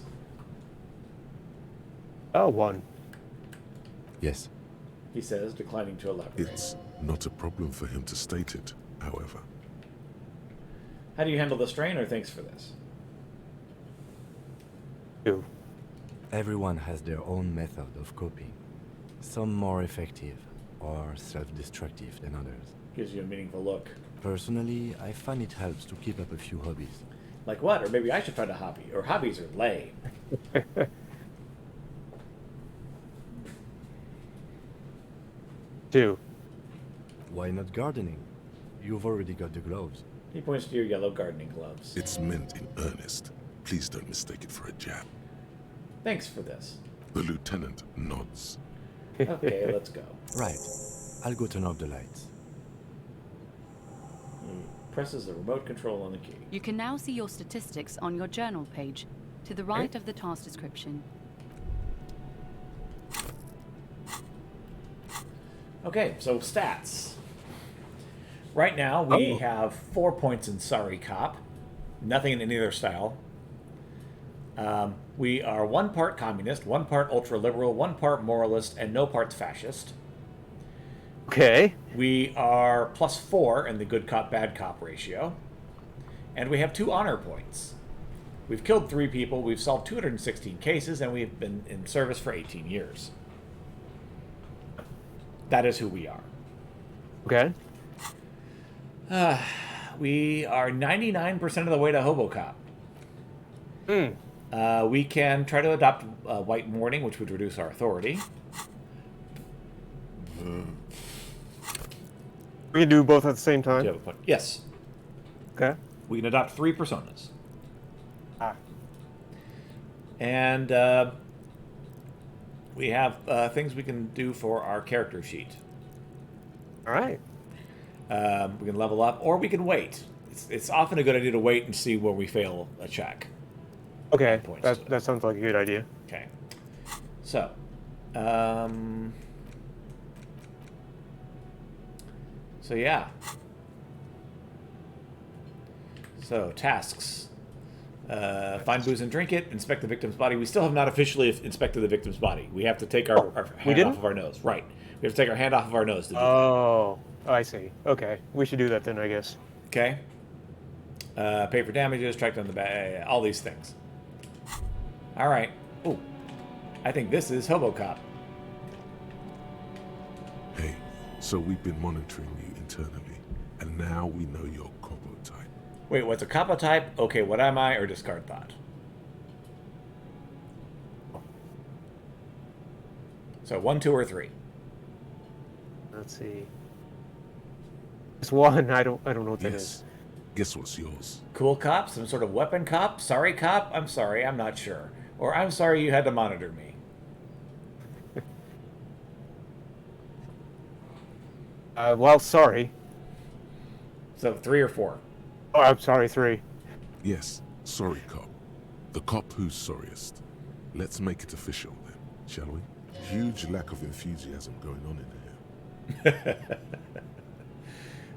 Oh, 1. Yes. He says, declining to elaborate. It's not a problem for him to state it, however. How do you handle the strain, or thanks for this? 2. Everyone has their own method of coping. Some more effective or self-destructive than others. Gives you a meaningful look. Personally, I find it helps to keep up a few hobbies. Like what? Or maybe I should find a hobby. Or hobbies are lame. 2. Why not gardening? You've already got the gloves. He points to your yellow gardening gloves. It's meant in earnest. Please don't mistake it for a jab. Thanks for this. The lieutenant nods. Okay, let's go. Right. I'll go turn off the lights. He presses the remote control on the key. You can now see your statistics on your journal page, to the right of the task description. Okay, so stats. Right now, we have 4 points in Sorry Cop. Nothing in any other style. We are 1 part communist, 1 part ultra-liberal, 1 part moralist, and no parts fascist. Okay. We are +4 in the good cop, bad cop ratio. And we have 2 honor points. We've killed 3 people, we've solved 216 cases, and we've been in service for 18 years. That is who we are. Okay. We are 99% of the way to Hobocop. We can try to adopt white mourning, which would reduce our authority. We can do both at the same Do you time. have a point? Yes. Okay. We can adopt 3 personas. And we have things we can do for our character sheet. All right. We can level up, or we can wait. It's often a good idea to wait and see where we fail a check. Okay. Points to it. That sounds like a good idea. Okay. So, yeah. So, tasks. Find booze and drink it. Inspect the victim's body. We still have not officially inspected the victim's body. We have to take our hand off of our nose. Right. We have to take our hand off of our nose to do that. Oh, I see. Okay. We should do that then, I guess. Okay. Pay for damages, track down the bag, all these things. All right. Ooh. I think this is Hobocop. Hey, so we've been monitoring you internally, and now we know your Copo type. Wait, what's a Kappa type? Okay, what am I, or discard thought? So 1, 2, or 3. Let's see. It's 1. I don't know what that Yes. is. Guess what's yours? Cool cop? Some sort of weapon cop? Sorry cop? I'm sorry, I'm not sure. Or I'm sorry you had to monitor me. Well, sorry. So 3 or 4? Oh, I'm sorry, 3. Yes, sorry cop. The cop who's sorriest. Let's make it official then, shall we? Huge lack of enthusiasm going on in here.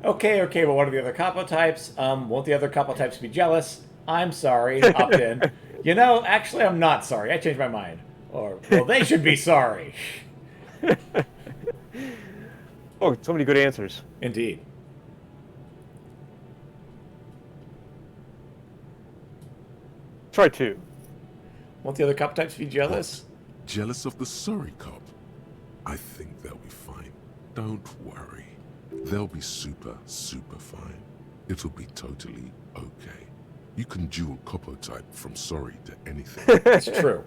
Okay, but what are the other capo types? Won't the other capo types be jealous? I'm sorry. Opt in. Actually, I'm not sorry. I changed my mind. Or, well, they should be sorry. Oh, so many good answers. Indeed. Try 2. Won't the other capo types be jealous? What? Jealous of the sorry cop? I think they'll be fine. Don't worry. They'll be super, super fine. It'll be totally okay. You can dual capo type from sorry to anything. It's true.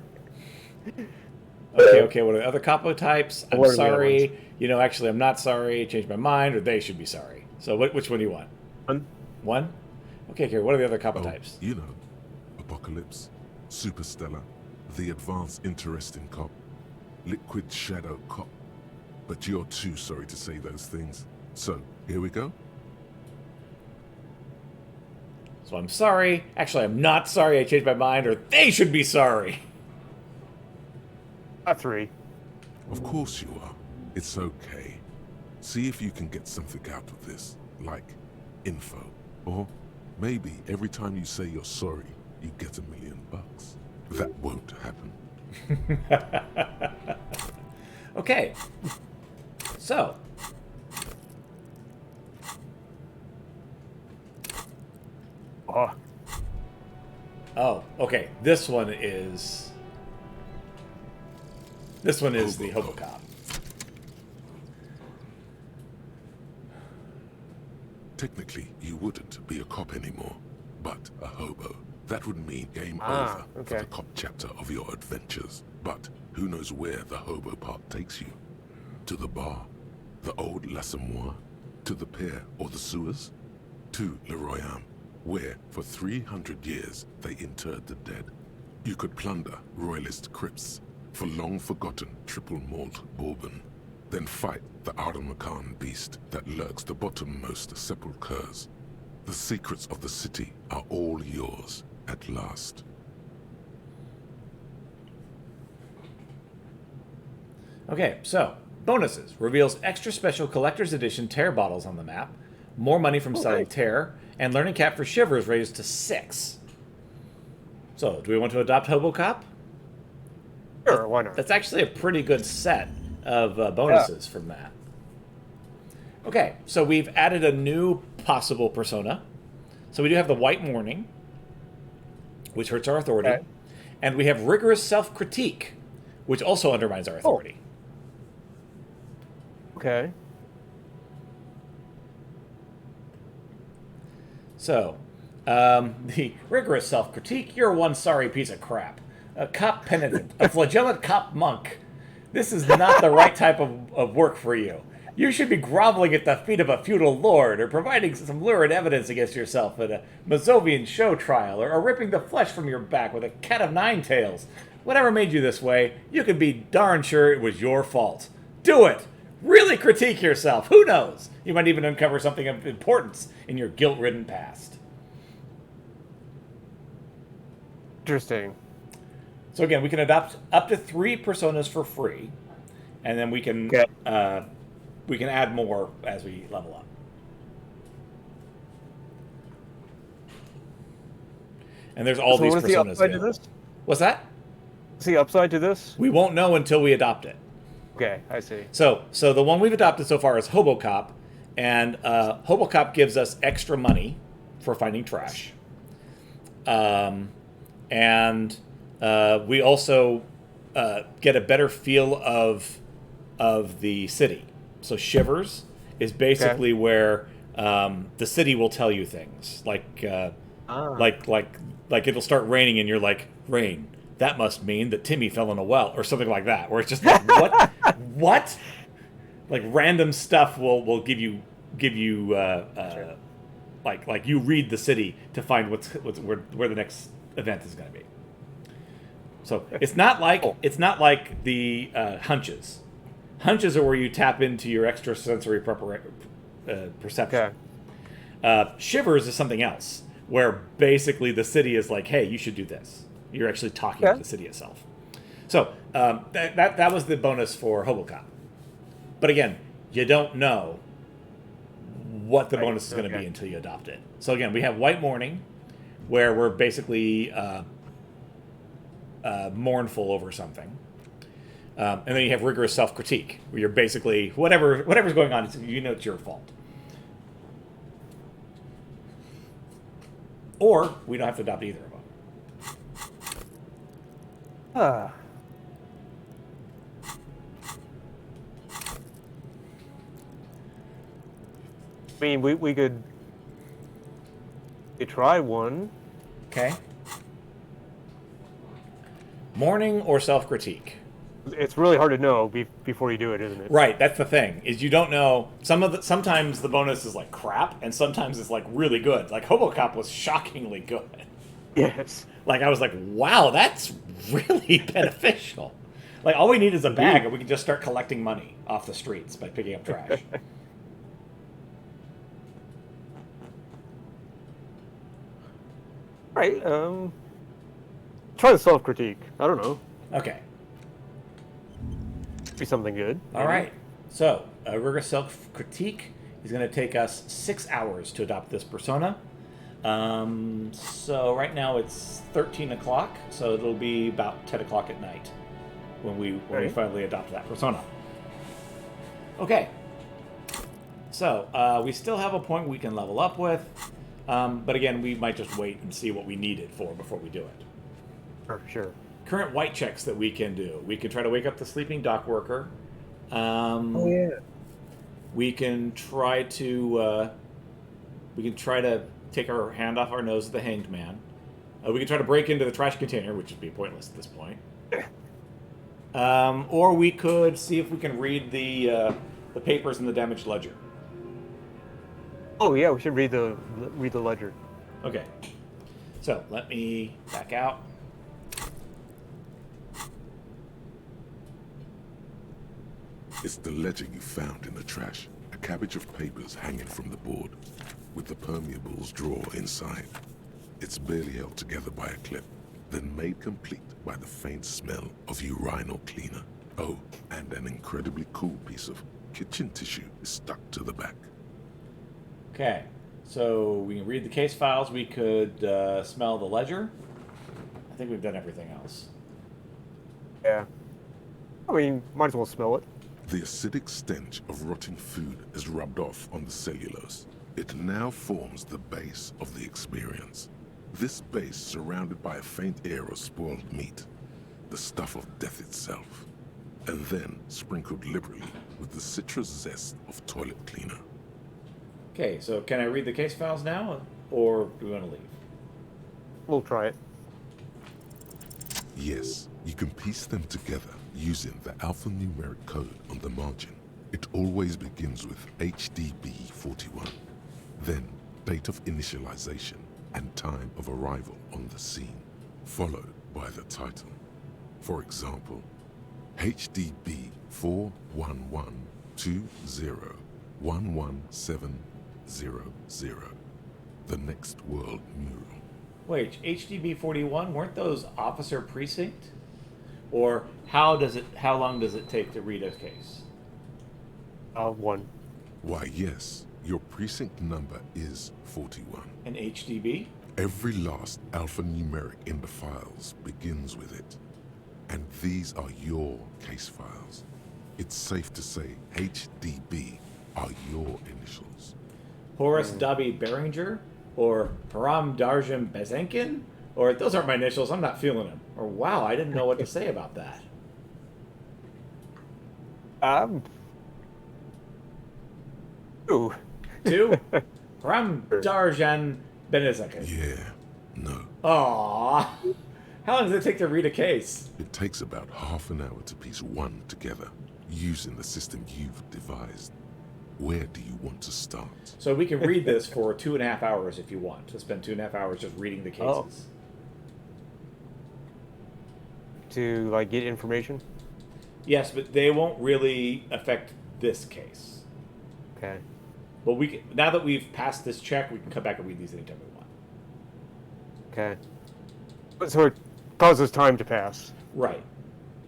Okay, what are the other capo types? I'm sorry. Actually, I'm not sorry. Changed my mind, or they should be sorry. So which one do you want? 1. 1? Okay, what are the other capo types? Apocalypse, Superstellar, the advanced interesting cop, liquid shadow cop. But you're too sorry to say those things. So, here we go. So I'm sorry. Actually, I'm not sorry. I changed my mind, or they should be sorry. 3. Of course you are. It's okay. See if you can get something out of this, like info. Or maybe every time you say you're sorry, you get $1 million. That won't happen. Okay. So. Oh, okay. This one is the Hobocop. Technically, you wouldn't be a cop anymore, but a hobo. That would mean game over for the cop chapter of your adventures. But who knows where the hobo part takes you? To the bar? The old L'Assommoir? To the pier or the sewers? To Le Royaume, where for 300 years they interred the dead. You could plunder royalist crypts for long-forgotten triple malt bourbon, then fight the Aramakan beast that lurks the bottommost sepulchres. The secrets of the city are all yours at last. Okay, so bonuses. Reveals extra special collector's edition tear bottles on the map. More money from selling tear. And learning cap for Shivers raised to 6. So, do we want to adopt Hobocop? Sure, why not? That's actually a pretty good set of bonuses from that. Okay, so we've added a new possible persona. So we do have the White Morning, which hurts our authority. Okay. And we have rigorous self-critique, which also undermines our authority. Okay. So, the rigorous self-critique, you're one sorry piece of crap. A cop penitent, a flagellant cop monk. This is not the right type of work for you. You should be groveling at the feet of a feudal lord, or providing some lurid evidence against yourself at a Mazovian show trial, or ripping the flesh from your back with a cat of 9 tails. Whatever made you this way, you can be darn sure it was your fault. Do it! Really critique yourself. Who knows? You might even uncover something of importance in your guilt-ridden past. Interesting. So again, we can adopt up to 3 personas for free, and then we can add more as we level up. And there's all these what is the personas upside to available. this? What's that? What's the upside to this? We won't know until we adopt it. Okay, I see. So the one we've adopted so far is Hobocop, and Hobocop gives us extra money for finding trash. And we also get a better feel of the city. So Shivers is basically where the city will tell you things, like it'll start raining and you're like, rain. That must mean that Timmy fell in a well, or something like that. Where it's just like, what, what? Like random stuff will give you like you read the city to find where the next event is going to be. So it's not like the hunches. Hunches are where you tap into your extrasensory perception. Okay. Shivers is something else, where basically the city is like, hey, you should do this. You're actually talking to the city itself. So that was the bonus for Hobocop. But again, you don't know what the bonus is going to be until you adopt it. So again, we have White Mourning, where we're basically mournful over something. And then you have Rigorous Self-Critique, where you're basically, whatever's going on, you know it's your fault. Or we don't have to adopt either of them. I mean, we could try one. Okay. Mourning or self-critique? It's really hard to know before you do it, isn't it? Right, that's the thing, is you don't know. Sometimes the bonus is like crap, and sometimes it's like really good. Like Hobocop was shockingly good. Yes. Like I was like, wow, that's really beneficial. Like all we need is a bag, and we can just start collecting money off the streets by picking up trash. Right. Try the self-critique. I don't know. Okay. Be something good. All right. So, rigorous self-critique is going to take us 6 hours to adopt this persona. So right now it's 13 o'clock, so it'll be about 10 o'clock at night when we finally adopt that persona. Okay. So, we still have a point we can level up with, but again, we might just wait and see what we need it for before we do it. Sure. Current white checks that we can do. We can try to wake up the sleeping dock worker. Oh yeah. We can try to take our hand off our nose of the hanged man. We can try to break into the trash container, which would be pointless at this point. Or we could see if we can read the papers in the damaged ledger. Oh yeah, we should read the ledger. Okay. So let me back out. It's the ledger you found in the trash. A cabbage of papers hanging from the board, with the permeables drawer inside. It's barely held together by a clip, then made complete by the faint smell of urinal cleaner. Oh, and an incredibly cool piece of kitchen tissue is stuck to the back. Okay. So we can read the case files. We could smell the ledger. I think we've done everything else. Yeah. I mean, might as well smell it. The acidic stench of rotting food is rubbed off on the cellulose. It now forms the base of the experience. This base surrounded by a faint air of spoiled meat, the stuff of death itself, and then sprinkled liberally with the citrus zest of toilet cleaner. Okay, so can I read the case files now, or do we want to leave? We'll try it. Yes, you can piece them together using the alphanumeric code on the margin. It always begins with HDB41, then date of initialization and time of arrival on the scene, followed by the title. For example, HDB 41120111700, the next world mural. Wait, HDB 41, weren't those officer precinct? Or how long does it take to read a case? 1. Why, yes, your precinct number is 41. An HDB? Every last alphanumeric in the files begins with it. And these are your case files. It's safe to say HDB are your initials. Horace Dobby Beringer? Or Param Darjan Bezenkin? Or those aren't my initials, I'm not feeling them. Or wow, I didn't know what to say about that. 2. 2? Param Darjan Bezenkin. Yeah, no. Aww. How long does it take to read a case? It takes about half an hour to piece one together, using the system you've devised. Where do you want to start? So we can read this for 2.5 hours if you want. To spend 2.5 hours just reading the cases. Oh. To, like, get information? Yes, but they won't really affect this case. Okay. But we can, now that we've passed this check, we can come back and read these anytime we want. Okay. So it causes time to pass. Right.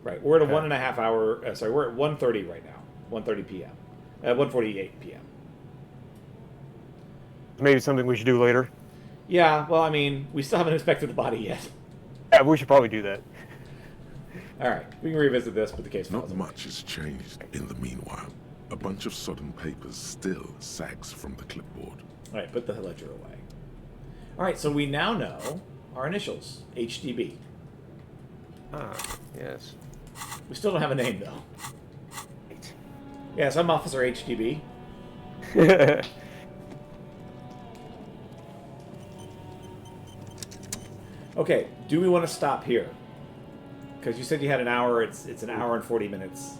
Right. We're at a Okay. 1.5 hour. Sorry, we're at 1:30 right now. 1:30 p.m. 1:48 p.m. Maybe something we should do later. Yeah. Well, I mean, we still haven't inspected the body yet. Yeah, we should probably do that. All right. We can revisit this, but the case Not files. much has changed in the meanwhile. A bunch of sodden papers still sags from the clipboard. All right. Put the ledger away. All right. So we now know our initials. HDB. Ah, yes. We still don't have a name though. Yes, I'm Officer HDB. Okay, do we want to stop here? Because you said you had an hour. It's an hour and 40 minutes.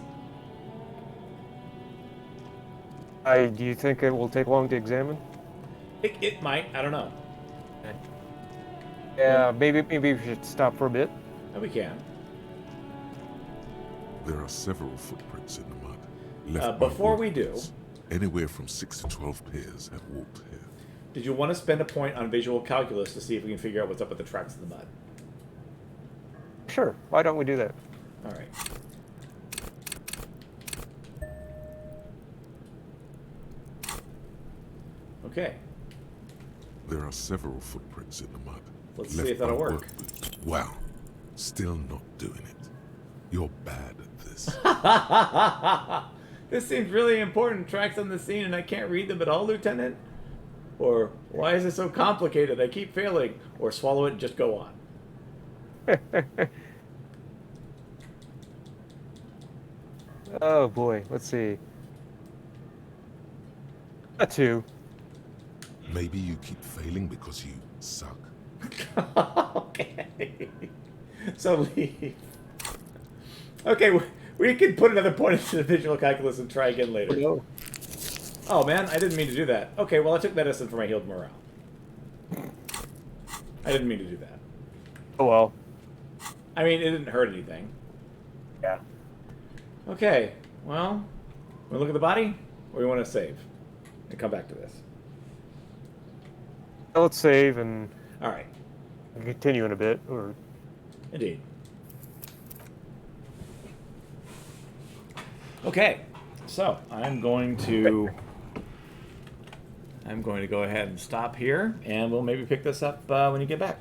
Do you think it will take long to examine? It might. I don't know. Yeah, maybe we should stop for a bit. And we can. There are several footprints in the mud. Left by Before we do, walkers. Anywhere from 6 to 12 pairs have walked here. did you want to spend a point on visual calculus to see if we can figure out what's up with the tracks in the mud? Sure. Why don't we do that? All right. Okay. There are several footprints in the mud. Let's left see if that'll by work. boots. Wow. Still not doing it. You're bad at this. This seems really important. Tracks on the scene, and I can't read them at all, Lieutenant. Or why is it so complicated? I keep failing. Or swallow it and just go on. Oh boy. Let's see. A 2. Maybe you keep failing because you suck. Okay. So leave. Okay, we can put another point into the visual calculus and try again later. No. Oh man, I didn't mean to do that. Okay, well I took medicine for my healed morale. I didn't mean to do that. Oh well. I mean, it didn't hurt anything. Yeah. Okay, well, want to look at the body, or you want to save and come back to this? Well, let's save and All right, continue in a bit. Or indeed. Okay, so I'm going to go ahead and stop here, and we'll maybe pick this up when you get back.